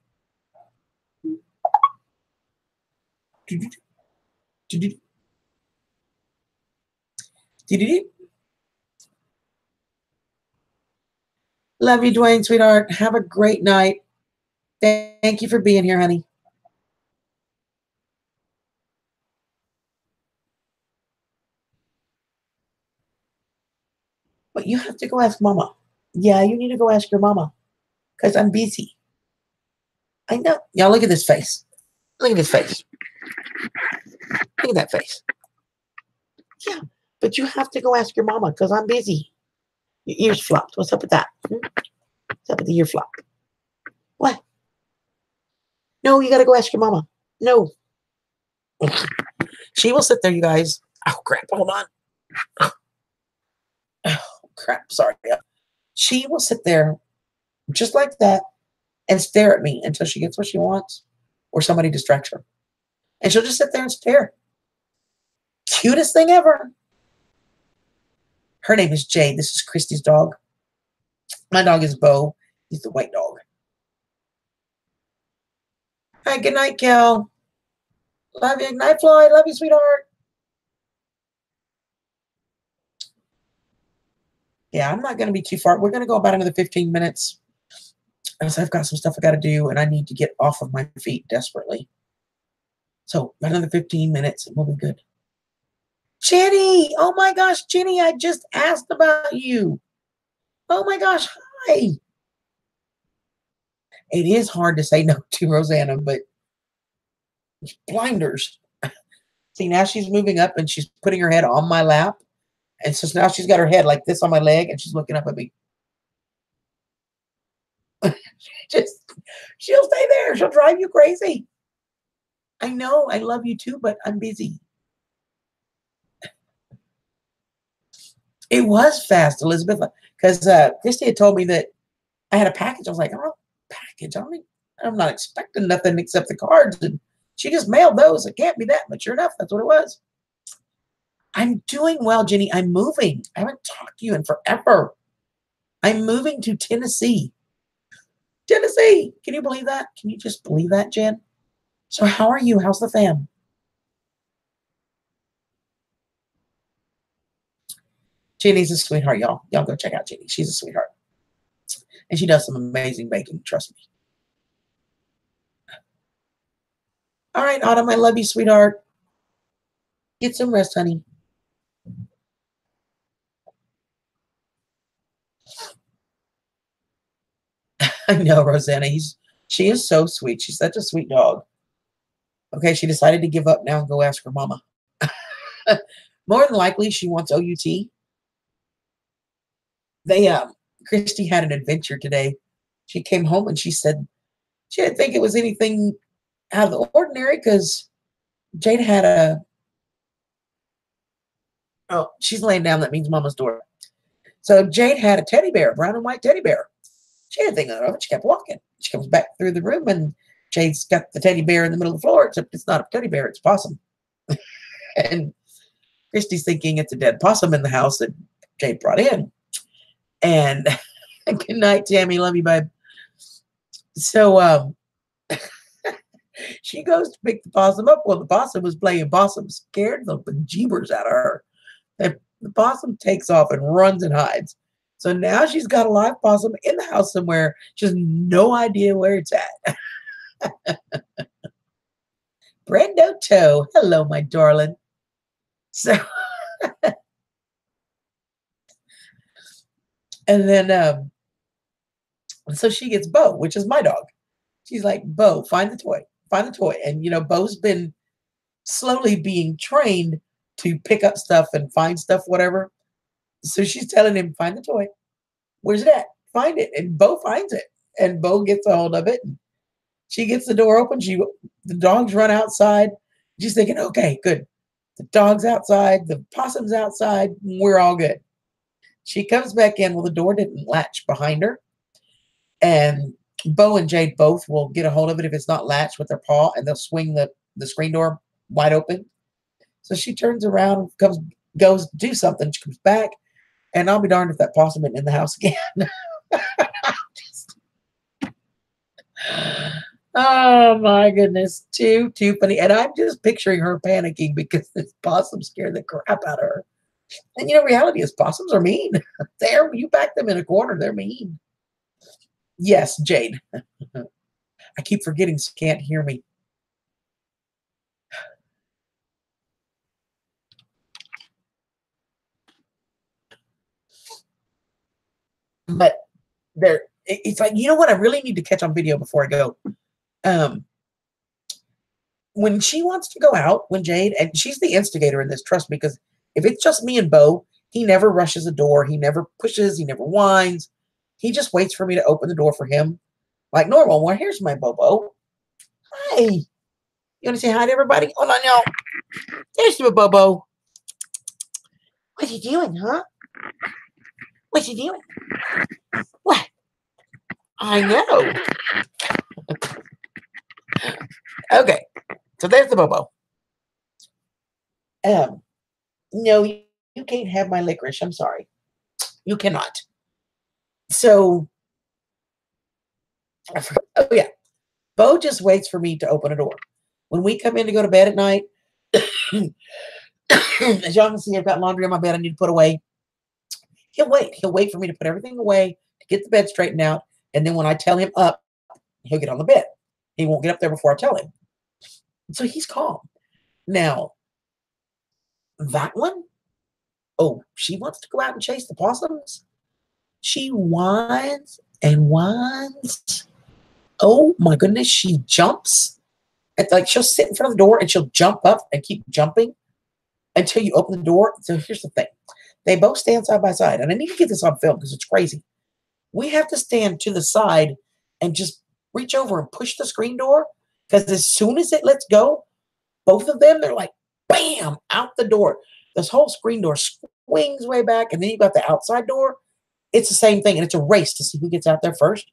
Love you, Dwayne, sweetheart. Have a great night. Thank you for being here, honey. But you have to go ask Mama. Yeah, you need to go ask your mama because I'm busy. I know. Y'all, look at this face. Look at this face. Look at that face. Yeah, but you have to go ask your mama because I'm busy. Your ears flopped. What's up with that? What's up with the ear flop? What? No, you got to go ask your mama. No. She will sit there, you guys. Oh, crap. Hold on. Oh, crap. Sorry. She will sit there just like that and stare at me until she gets what she wants or somebody distracts her. And she'll just sit there and stare. Cutest thing ever. Her name is Jade. This is Christy's dog. My dog is Bo. He's the white dog. Hi, good night, Kel. Love you. Good night, Floyd. Love you, sweetheart. Yeah, I'm not going to be too far. We're going to go about another 15 minutes. As I've got some stuff I got to do, and I need to get off of my feet desperately. So another 15 minutes, and we'll be good. Jenny! Oh my gosh, Jenny, I just asked about you. Oh my gosh, hi. It is hard to say no to Rosanna, but blinders. See, now she's moving up and she's putting her head on my lap. And so now she's got her head like this on my leg and she's looking up at me. Just, she'll stay there. She'll drive you crazy. I know, I love you too, but I'm busy. It was fast, Elizabeth, because Christy had told me that I had a package. I was like, oh, package. I'm not expecting nothing except the cards. And she just mailed those. It can't be that. But sure enough, that's what it was. I'm doing well, Jenny. I'm moving. I haven't talked to you in forever. I'm moving to Tennessee. Tennessee. Can you believe that? Can you just believe that, Jen? So how are you? How's the fam? Jenny's a sweetheart, y'all. Y'all go check out Jenny. She's a sweetheart. And she does some amazing baking. Trust me. All right, Autumn. I love you, sweetheart. Get some rest, honey. I know, Rosanna. She is so sweet. She's such a sweet dog. Okay, she decided to give up now and go ask her mama. More than likely, she wants OUT. Christy had an adventure today. She came home and she said she didn't think it was anything out of the ordinary because Jade had she's laying down. That means mama's door. So Jade had a teddy bear, brown and white teddy bear. She didn't think of it. She kept walking. She comes back through the room and Jade's got the teddy bear in the middle of the floor, except it's not a teddy bear, it's a possum. And Christy's thinking it's a dead possum in the house that Jade brought in. And good night, Tammy. Love you, babe. So she goes to pick the possum up. Well, the possum was playing possum, scared the bejeebers out of her. And the possum takes off and runs and hides. So now she's got a live possum in the house somewhere. She has no idea where it's at. Brando Toe. Hello, my darling. So, and then, so she gets Bo, which is my dog. She's like, Bo, find the toy. Find the toy. And, you know, Bo's been slowly being trained to pick up stuff and find stuff, whatever. So she's telling him, find the toy. Where's it at? Find it. And Bo finds it. And Bo gets a hold of it. And she gets the door open. The dogs run outside. She's thinking, okay, good. The dog's outside. The possum's outside. We're all good. She comes back in. Well, the door didn't latch behind her. And Bo and Jade both will get a hold of it if it's not latched with their paw, and they'll swing the screen door wide open. So she turns around, goes do something. She comes back, and I'll be darned if that possum isn't in the house again. Oh my goodness, too funny. And I'm just picturing her panicking because this possum scared the crap out of her. And you know, reality is possums are mean. You back them in a corner, they're mean. Yes, Jade. I keep forgetting she can't hear me. But it's like, you know what? I really need to catch on video before I go. When she wants to go out, when Jade, and she's the instigator in this, trust me, because if it's just me and Bo, he never rushes the door. He never pushes. He never whines. He just waits for me to open the door for him like normal. Well, here's my Bobo. Hi. You want to say hi to everybody? Hold on, y'all. There's my Bobo. What's he doing, huh? What's he doing? What? I know. Okay. So there's the Bobo. No, you can't have my licorice. I'm sorry. You cannot. So, oh yeah. Bo just waits for me to open a door. When we come in to go to bed at night, as y'all can see, I've got laundry on my bed I need to put away. He'll wait. He'll wait for me to put everything away, to get the bed straightened out, and then when I tell him up, he'll get on the bed. He won't get up there before I tell him. So he's calm. Now, that one, oh, she wants to go out and chase the possums. She whines and whines. Oh my goodness, she jumps. And like she'll sit in front of the door and she'll jump up and keep jumping until you open the door. So here's the thing. They both stand side by side. And I need to get this on film because it's crazy. We have to stand to the side and just reach over and push the screen door because as soon as it lets go, both of them, they're like, bam, out the door. This whole screen door swings way back, and then you got the outside door. It's the same thing, and it's a race to see who gets out there first.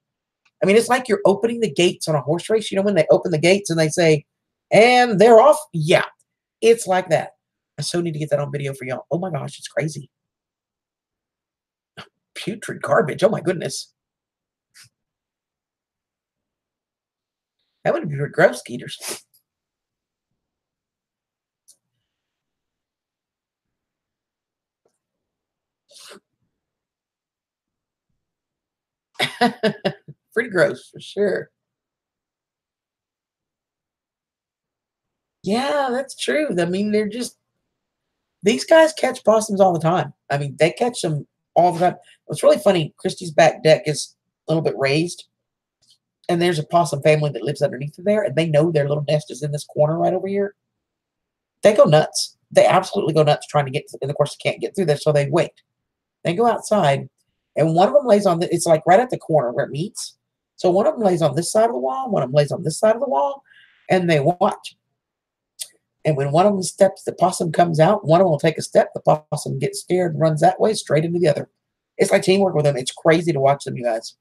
I mean, it's like you're opening the gates on a horse race. You know, when they open the gates and they say, and they're off? Yeah, it's like that. I so need to get that on video for y'all. Oh my gosh, it's crazy. Putrid garbage. Oh my goodness. That would be gross, Skeeters. Pretty gross for sure. Yeah, that's true. I mean, they're just these guys catch possums all the time. I mean, they catch them all the time. What's really funny, Christy's back deck is a little bit raised, and there's a possum family that lives underneath of there, and they know their little nest is in this corner right over here. They go nuts. They absolutely go nuts trying to get, and of course, they can't get through there, so they wait. They go outside, and one of them lays on it's like right at the corner where it meets. So one of them lays on this side of the wall, one of them lays on this side of the wall, and they watch. And when one of them steps, the possum comes out, one of them will take a step, the possum gets scared and runs that way straight into the other. It's like teamwork with them. It's crazy to watch them, you guys.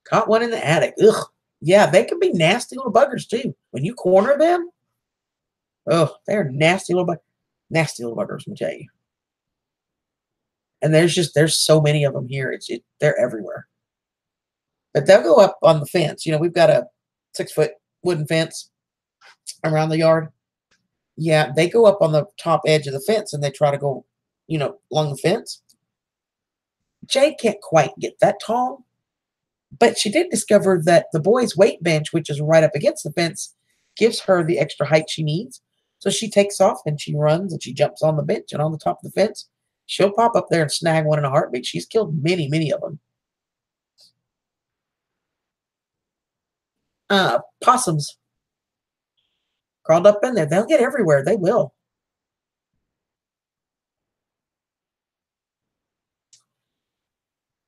Caught one in the attic. Ugh. Yeah, they can be nasty little buggers too. When you corner them, oh, they're nasty little nasty little buggers, let me tell you. And there's so many of them here. They're everywhere. But they'll go up on the fence. You know, we've got a 6-foot wooden fence around the yard. Yeah, they go up on the top edge of the fence and they try to go, you know, along the fence. Jade can't quite get that tall, but she did discover that the boys' weight bench, which is right up against the fence, gives her the extra height she needs. So she takes off and she runs and she jumps on the bench and on the top of the fence. She'll pop up there and snag one in a heartbeat. She's killed many, many of them. Possums crawled up in there. They'll get everywhere. They will.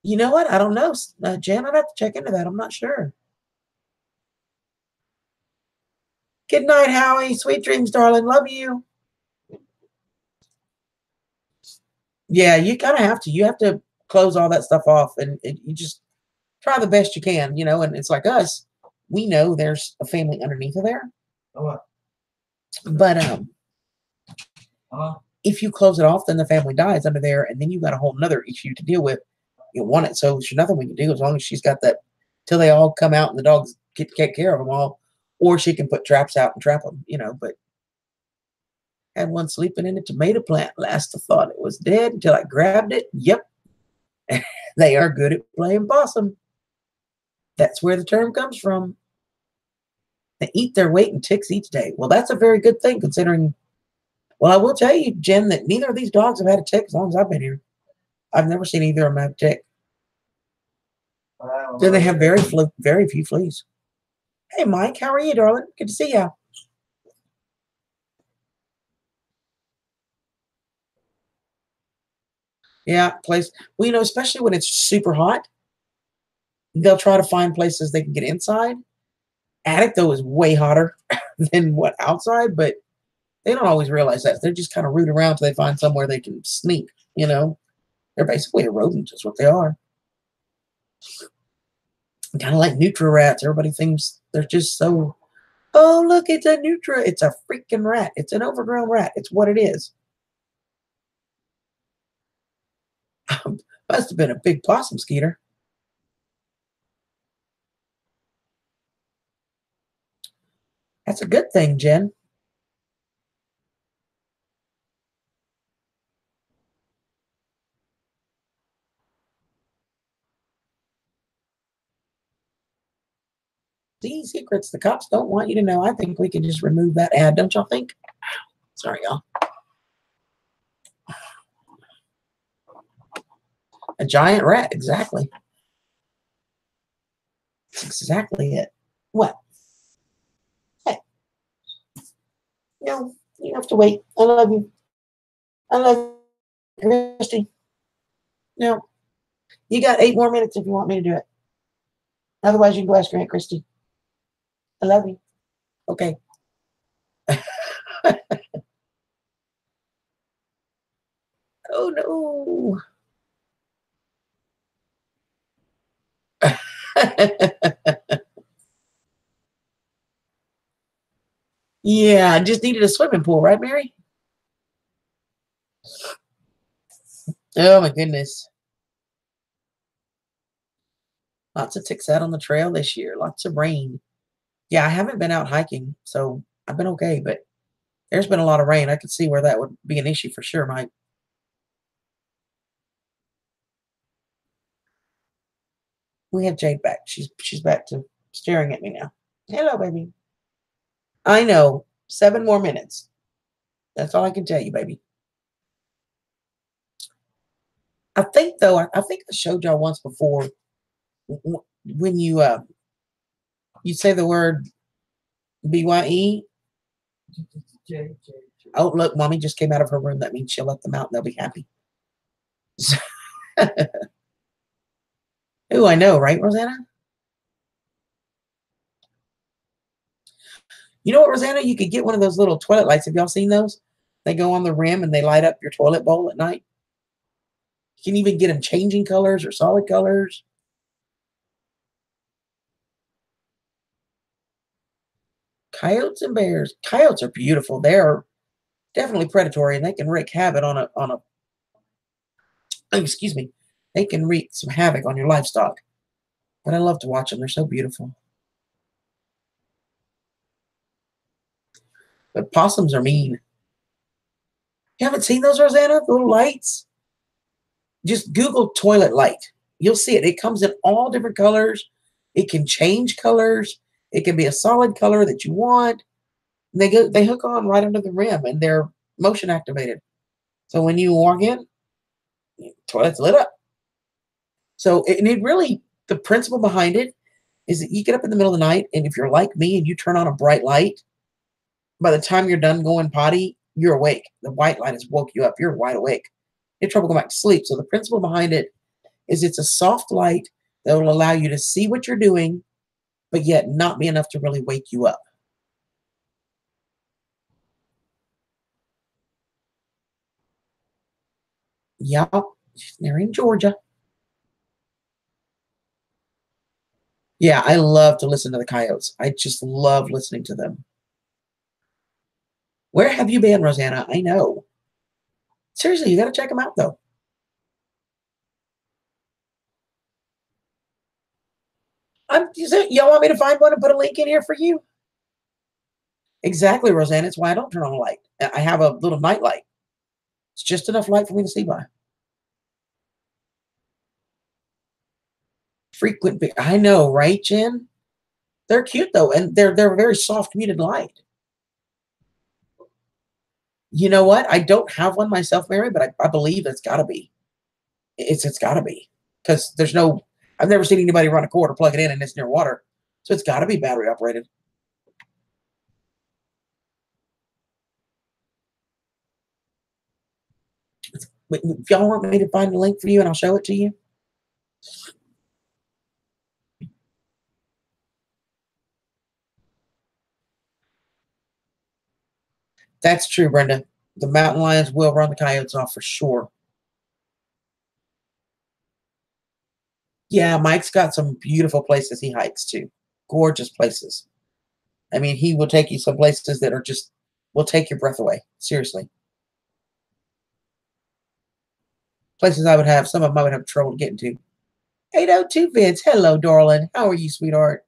You know what? I don't know. Jan, I'd have to check into that. I'm not sure. Good night, Howie. Sweet dreams, darling. Love you. Yeah, you kind of have to. You have to close all that stuff off, and you just try the best you can, you know. And it's like us. We know there's a family underneath of there. Oh, but if you close it off, then the family dies under there, and then you got a whole nother issue to deal with. You want it, so there's nothing we can do as long as she's got that till they all come out and the dogs take care of them all, or she can put traps out and trap them, you know. But had one sleeping in a tomato plant. Last I thought it was dead until I grabbed it. Yep, they are good at playing possum. That's where the term comes from. They eat their weight in ticks each day. Well, that's a very good thing considering. Well, I will tell you, Jen, that neither of these dogs have had a tick as long as I've been here. I've never seen either of them have a tick. Then they have very few fleas. Hey, Mike, how are you, darling? Good to see you. Yeah, place. Well, you know, especially when it's super hot, they'll try to find places they can get inside. Attic, though, is way hotter than what outside, but they don't always realize that. They're just kind of root around till they find somewhere they can sneak, you know. They're basically a rodent, is what they are. Kind of like Nutra rats. Everybody thinks they're just so, oh, look, it's a Nutra. It's a freaking rat. It's an overgrown rat. It's what it is. Must have been a big possum, Skeeter. That's a good thing, Jen. See, secrets the cops don't want you to know. I think we can just remove that ad, don't y'all think? Sorry, y'all. A giant rat, exactly. That's exactly it. What? Hey, no, you have to wait. I love you. I love you, Christy. No, you got 8 more minutes if you want me to do it. Otherwise, you can go ask your Aunt Christy. I love you. Okay. Oh no. Yeah, I just needed a swimming pool, right, Mary? Oh my goodness. Lots of ticks out on the trail this year. Lots of rain. Yeah, I haven't been out hiking, so I've been okay, but there's been a lot of rain. I could see where that would be an issue for sure, Mike. We have Jade back. She's back to staring at me now. Hello, baby. I know. 7 more minutes. That's all I can tell you, baby. I think though, I think I showed y'all once before when you say the word BYE. Oh, look, mommy just came out of her room. That means she'll let them out and they'll be happy. Ooh, I know, right, Rosanna? You know what, Rosanna? You could get one of those little toilet lights. Have y'all seen those? They go on the rim and they light up your toilet bowl at night. You can even get them changing colors or solid colors. Coyotes and bears. Coyotes are beautiful. They're definitely predatory and they can wreak havoc on a excuse me. They can wreak some havoc on your livestock. But I love to watch them. They're so beautiful. But possums are mean. You haven't seen those, Rosanna? The little lights? Just Google toilet light. You'll see it. It comes in all different colors. It can change colors. It can be a solid color that you want. And they hook on right under the rim and they're motion activated. So when you walk in, the toilet's lit up. So and it really the principle behind it is that you get up in the middle of the night and if you're like me and you turn on a bright light, by the time you're done going potty, you're awake. The white light has woke you up. You're wide awake. You have trouble going back to sleep. So the principle behind it is it's a soft light that will allow you to see what you're doing, but yet not be enough to really wake you up. Yep, they're in Georgia. Yeah, I love to listen to the coyotes. I just love listening to them. Where have you been, Rosanna? I know. Seriously, you got to check them out, though. Y'all want me to find one and put a link in here for you? Exactly, Rosanna. It's why I don't turn on a light. I have a little night light. It's just enough light for me to see by. Frequent. I know, right, Jen? They're cute though, and they're very soft muted light. You know what? I don't have one myself, Mary, but I believe it's got to be. It's got to be because there's no. I've never seen anybody run a cord or plug it in and it's near water, so it's got to be battery operated. If y'all want me to find the link for you and I'll show it to you. That's true, Brenda. The mountain lions will run the coyotes off for sure. Yeah, Mike's got some beautiful places he hikes to. Gorgeous places. I mean, he will take you some places that are just will take your breath away. Seriously. Places I would have, some of them I would have trouble getting to. 802 Vince. Hello, darling. How are you, sweetheart?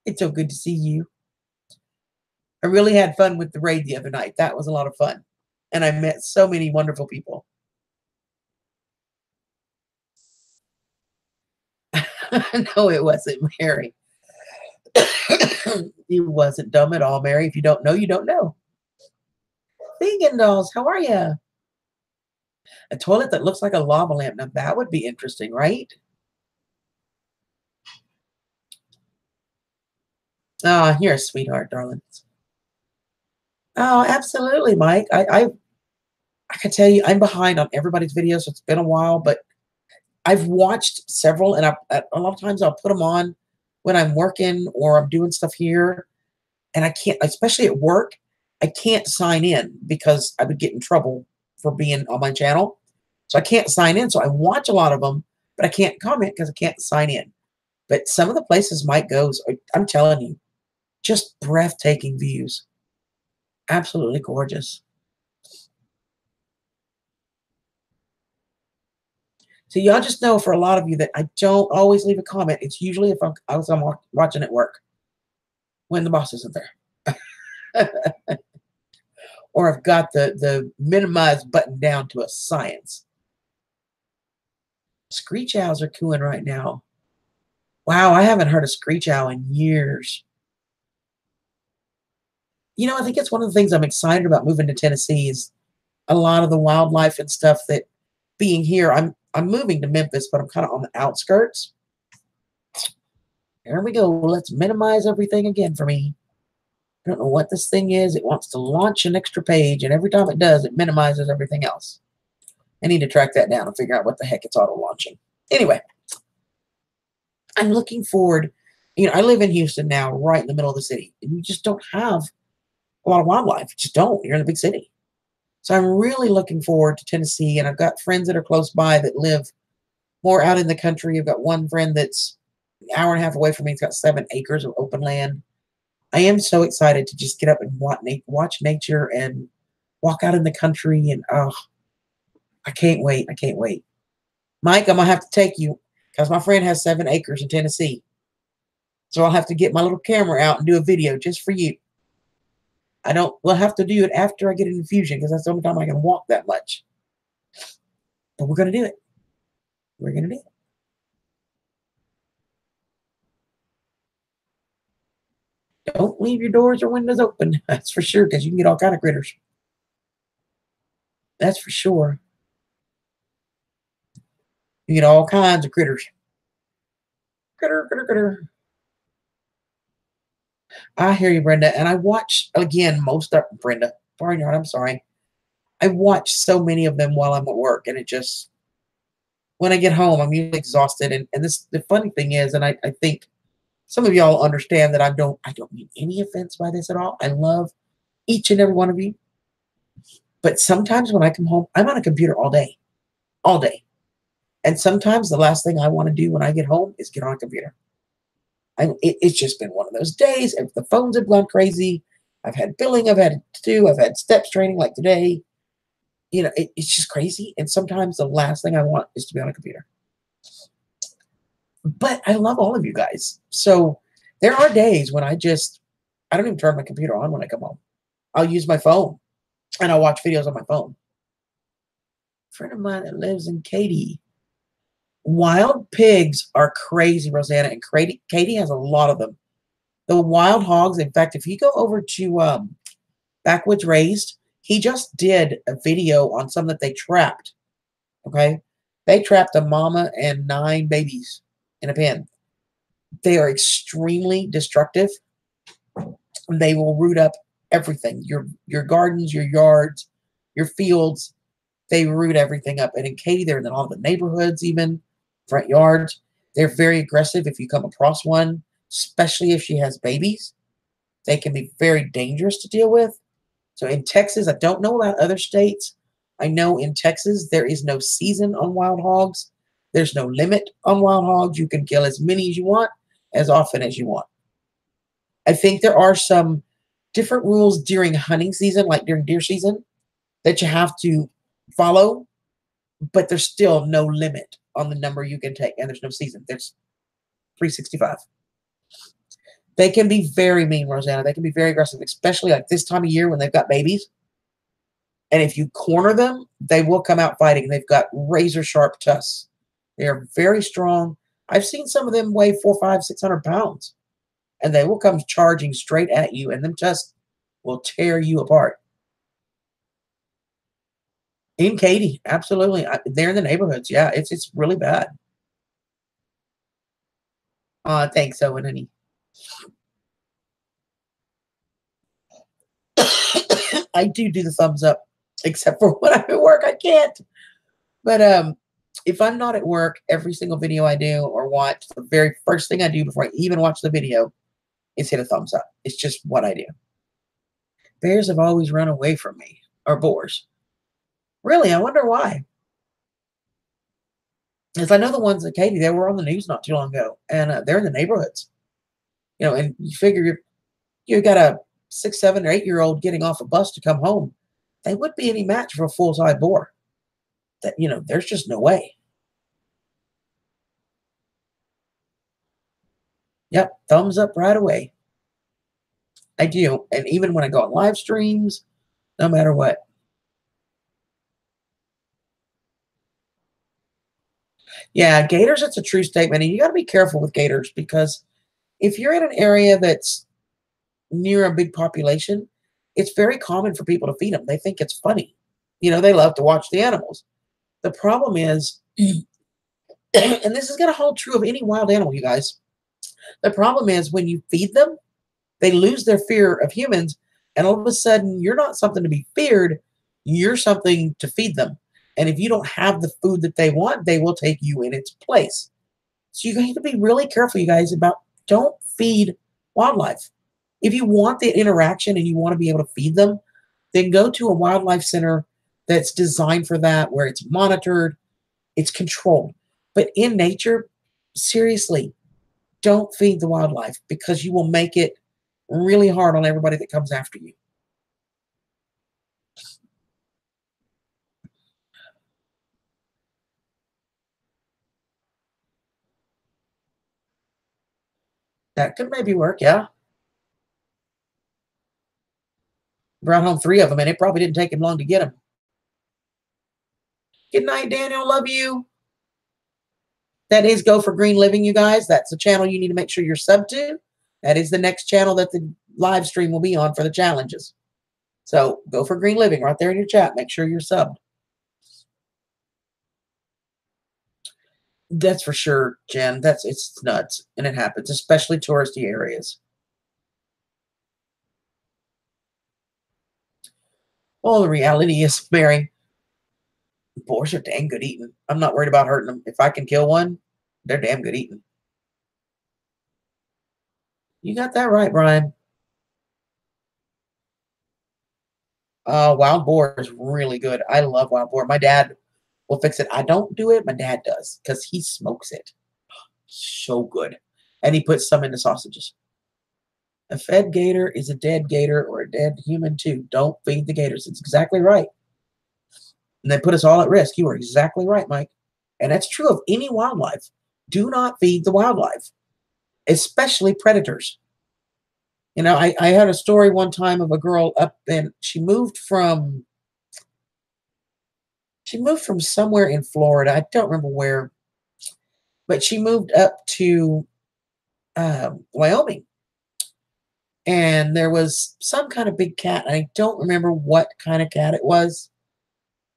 It's so good to see you. I really had fun with the raid the other night. That was a lot of fun. And I met so many wonderful people. No, it wasn't Mary. You wasn't dumb at all, Mary. If you don't know, you don't know. Vegan dolls, how are you? A toilet that looks like a lava lamp. Now that would be interesting, right? Ah, you're a sweetheart, darling. Oh, absolutely, Mike. I can tell you, I'm behind on everybody's videos. So it's been a while, but I've watched several, and a lot of times I'll put them on when I'm working or I'm doing stuff here, and I can't, especially at work, I can't sign in because I would get in trouble for being on my channel. So I can't sign in. So I watch a lot of them, but I can't comment because I can't sign in. But some of the places Mike goes, I'm telling you, just breathtaking views. Absolutely gorgeous. So y'all just know, for a lot of you, that I don't always leave a comment. It's usually if I'm watching at work when the boss isn't there. Or I've got the minimize button down to a science. Screech owls are cooing right now. Wow, I haven't heard a screech owl in years. You know, I think it's one of the things I'm excited about moving to Tennessee is a lot of the wildlife and stuff that being here. I'm moving to Memphis, but I'm kind of on the outskirts. There we go. Let's minimize everything again for me. I don't know what this thing is. It wants to launch an extra page, and every time it does, it minimizes everything else. I need to track that down and figure out what the heck it's auto-launching. Anyway, I'm looking forward. You know, I live in Houston now, right in the middle of the city, and you just don't have a lot of wildlife. You just don't. You're in a big city. So I'm really looking forward to Tennessee, and I've got friends that are close by that live more out in the country. I've got one friend that's an hour and a half away from me. He's got 7 acres of open land. I am so excited to just get up and watch nature and walk out in the country. And oh, I can't wait. I can't wait. Mike, I'm going to have to take you because my friend has 7 acres in Tennessee. So I'll have to get my little camera out and do a video just for you. We'll have to do it after I get an infusion because that's the only time I can walk that much. But we're going to do it. We're going to do it. Don't leave your doors or windows open. That's for sure, because you can get all kind of critters. That's for sure. You get all kinds of critters. Critter, critter, critter. I hear you, Brenda. And I watch, again, Brenda, Barnyard, I'm sorry. I watch so many of them while I'm at work. And it just, when I get home, I'm usually exhausted. And the funny thing is, and I think some of y'all understand that I don't mean any offense by this at all. I love each and every one of you. But sometimes when I come home, I'm on a computer all day. All day. And sometimes the last thing I want to do when I get home is get on a computer. It's just been one of those days. If the phones have gone crazy. I've had billing I've had to do. I've had steps training like today. You know, it's just crazy. And sometimes the last thing I want is to be on a computer. But I love all of you guys. So there are days when I don't even turn my computer on when I come home. I'll use my phone and I'll watch videos on my phone. A friend of mine that lives in Katy. Wild pigs are crazy, Rosanna, and Katie has a lot of them. The wild hogs, in fact, if you go over to Backwoods Raised, he just did a video on some that they trapped. Okay? They trapped a mama and 9 babies in a pen. They are extremely destructive. They will root up everything. Your gardens, your yards, your fields. They root everything up. And in Katy, they're in all the neighborhoods, even front yards. They're very aggressive if you come across one, especially if she has babies. They can be very dangerous to deal with. So in Texas, I don't know about other states. I know in Texas, there is no season on wild hogs. There's no limit on wild hogs. You can kill as many as you want, as often as you want. I think there are some different rules during hunting season, like during deer season, that you have to follow, but there's still no limit on the number you can take, and there's no season. There's 365. They can be very mean, Rosanna. They can be very aggressive, especially like this time of year when they've got babies. And if you corner them, they will come out fighting. They've got razor-sharp tusks. They are very strong. I've seen some of them weigh 400, 500, 600 pounds. and they will come charging straight at you, and them tusks will tear you apart. In Katy, absolutely. They're in the neighborhoods. Yeah, it's really bad. Thanks, Owen, honey. I do the thumbs up, except for when I'm at work, I can't. But if I'm not at work, every single video I do or watch, the very first thing I do before I even watch the video is hit a thumbs up. It's just what I do. Bears have always run away from me, or boars. Really, I wonder why. Because I know the ones at Katy, they were on the news not too long ago, and they're in the neighborhoods. You know, and you figure you got a 6, 7, or 8-year-old getting off a bus to come home. They wouldn't be any match for a full-size boar. That, you know, there's just no way. Yep, thumbs up right away. I do, and even when I go on live streams, no matter what. Yeah, gators, it's a true statement, and you got to be careful with gators because if you're in an area that's near a big population, it's very common for people to feed them. They think it's funny. You know, they love to watch the animals. The problem is, and this is going to hold true of any wild animal, you guys. The problem is when you feed them, they lose their fear of humans, and all of a sudden, you're not something to be feared. You're something to feed them. And if you don't have the food that they want, they will take you in its place. So you have to be really careful, you guys, about don't feed wildlife. If you want the interaction and you want to be able to feed them, then go to a wildlife center that's designed for that, where it's monitored, it's controlled. But in nature, seriously, don't feed the wildlife because you will make it really hard on everybody that comes after you. That could maybe work, yeah. Brought home 3 of them, and it probably didn't take him long to get them. Good night, Daniel. Love you. That is Go for Green Living, you guys. That's the channel you need to make sure you're subbed to. That is the next channel that the live stream will be on for the challenges. So Go for Green Living right there in your chat. Make sure you're subbed. That's for sure, Jen. It's nuts, and it happens, especially touristy areas. Well, the reality is, Mary, boars are dang good eating. I'm not worried about hurting them. If I can kill one, they're damn good eating. You got that right, Brian. Wild boar is really good. I love wild boar. My dad will fix it. I don't do it. My dad does because he smokes it. So good. And he puts some into sausages. A fed gator is a dead gator or a dead human too. Don't feed the gators. It's exactly right. And they put us all at risk. You are exactly right, Mike. And that's true of any wildlife. Do not feed the wildlife, especially predators. You know, I had a story one time of a girl up, and she moved from somewhere in Florida. I don't remember where, but she moved up to Wyoming. And there was some kind of big cat. And I don't remember what kind of cat it was.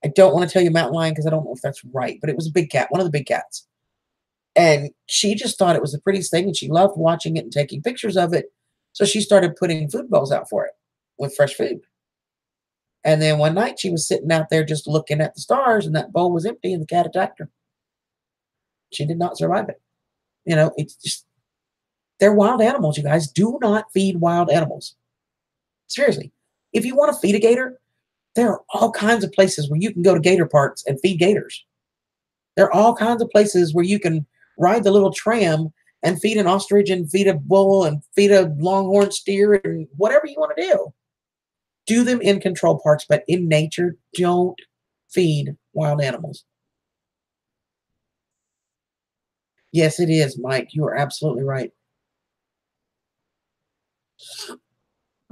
I don't want to tell you mountain lion because I don't know if that's right, but it was a big cat, one of the big cats. And she just thought it was the prettiest thing, and she loved watching it and taking pictures of it. So she started putting food bowls out for it with fresh food. And then one night she was sitting out there just looking at the stars, and that bowl was empty, and the cat attacked her. She did not survive it. You know, it's just, they're wild animals, you guys. Do not feed wild animals. Seriously. If you want to feed a gator, there are all kinds of places where you can go to gator parks and feed gators. There are all kinds of places where you can ride the little tram and feed an ostrich and feed a bull and feed a longhorn steer and whatever you want to do. Do them in control parks, but in nature, don't feed wild animals. Yes, it is, Mike. You are absolutely right.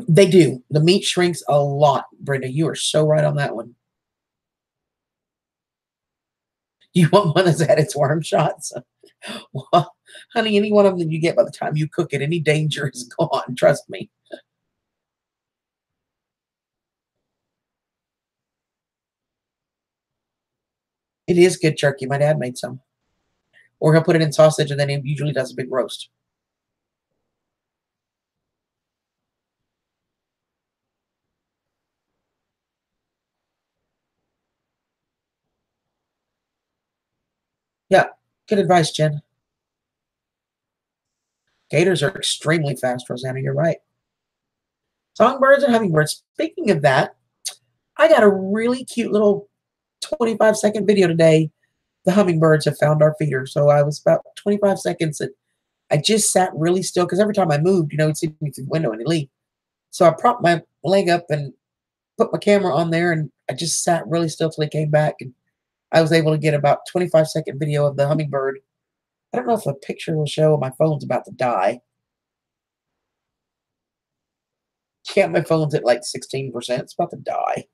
They do. The meat shrinks a lot, Brenda. You are so right on that one. You want one that's had its worm shots? Well, Honey, any one of them you get by the time you cook it, any danger is gone. Trust me. It is good jerky. My dad made some. Or he'll put it in sausage, and then he usually does a big roast. Yeah, good advice, Jen. Gators are extremely fast, Rosanna. You're right. Songbirds and hummingbirds. Speaking of that, I got a really cute little 25-second video today. The hummingbirds have found our feeder. So I was about 25 seconds and I just sat really still because every time I moved, he'd see me through the window and he'd leave. So I propped my leg up and put my camera on there and I just sat really still till he came back. And I was able to get about 25-second video of the hummingbird. I don't know if the picture will show. My phone's about to die. Yeah, my phone's at like 16%. It's about to die.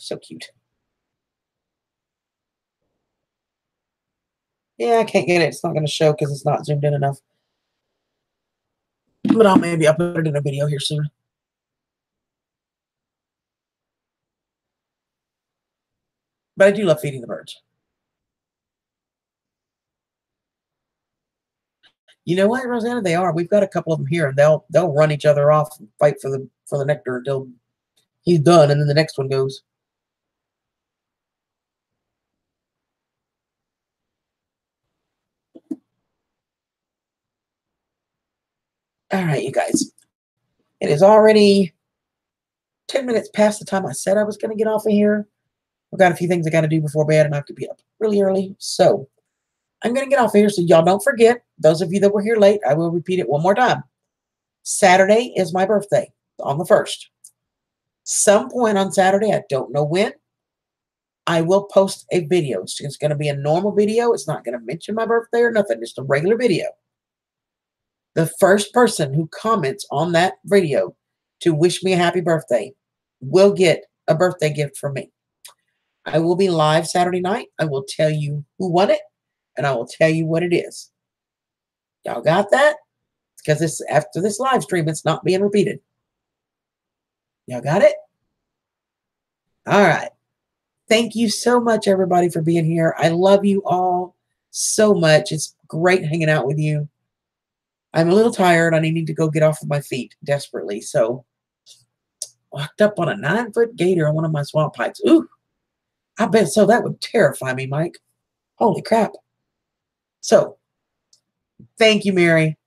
So cute. Yeah, I can't get it. It's not going to show because it's not zoomed in enough. But I'll maybe upload it in a video here soon. But I do love feeding the birds. You know what, Rosanna? They are. We've got a couple of them here, and they'll run each other off and fight for the nectar until he's done, and then the next one goes. All right, you guys. It is already 10 minutes past the time I said I was going to get off of here. I've got a few things I got to do before bed, and I have to be up really early. So I'm going to get off of here. So y'all don't forget, those of you that were here late, I will repeat it one more time. Saturday is my birthday on the 1st. Some point on Saturday, I don't know when, I will post a video. It's going to be a normal video. It's not going to mention my birthday or nothing. Just a regular video. The first person who comments on that video to wish me a happy birthday will get a birthday gift from me. I will be live Saturday night. I will tell you who won it, and I will tell you what it is. Y'all got that? Because this after this live stream, it's not being repeated. Y'all got it? All right. Thank you so much, everybody, for being here. I love you all so much. It's great hanging out with you. I'm a little tired. I need to go get off of my feet desperately. So, walked up on a 9-foot gator on one of my swamp pipes. Ooh, I bet so. That would terrify me, Mike. Holy crap. So, thank you, Mary.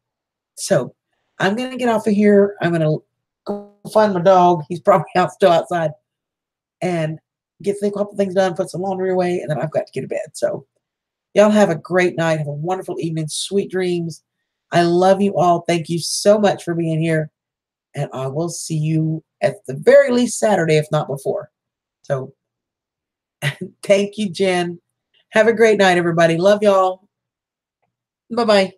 So, I'm going to get off of here. I'm going to go find my dog. He's probably still outside. And get a couple things done, put some laundry away, and then I've got to get to bed. So, y'all have a great night. Have a wonderful evening. Sweet dreams. I love you all. Thank you so much for being here. And I will see you at the very least Saturday, if not before. So, thank you, Jen. Have a great night, everybody. Love y'all. Bye-bye.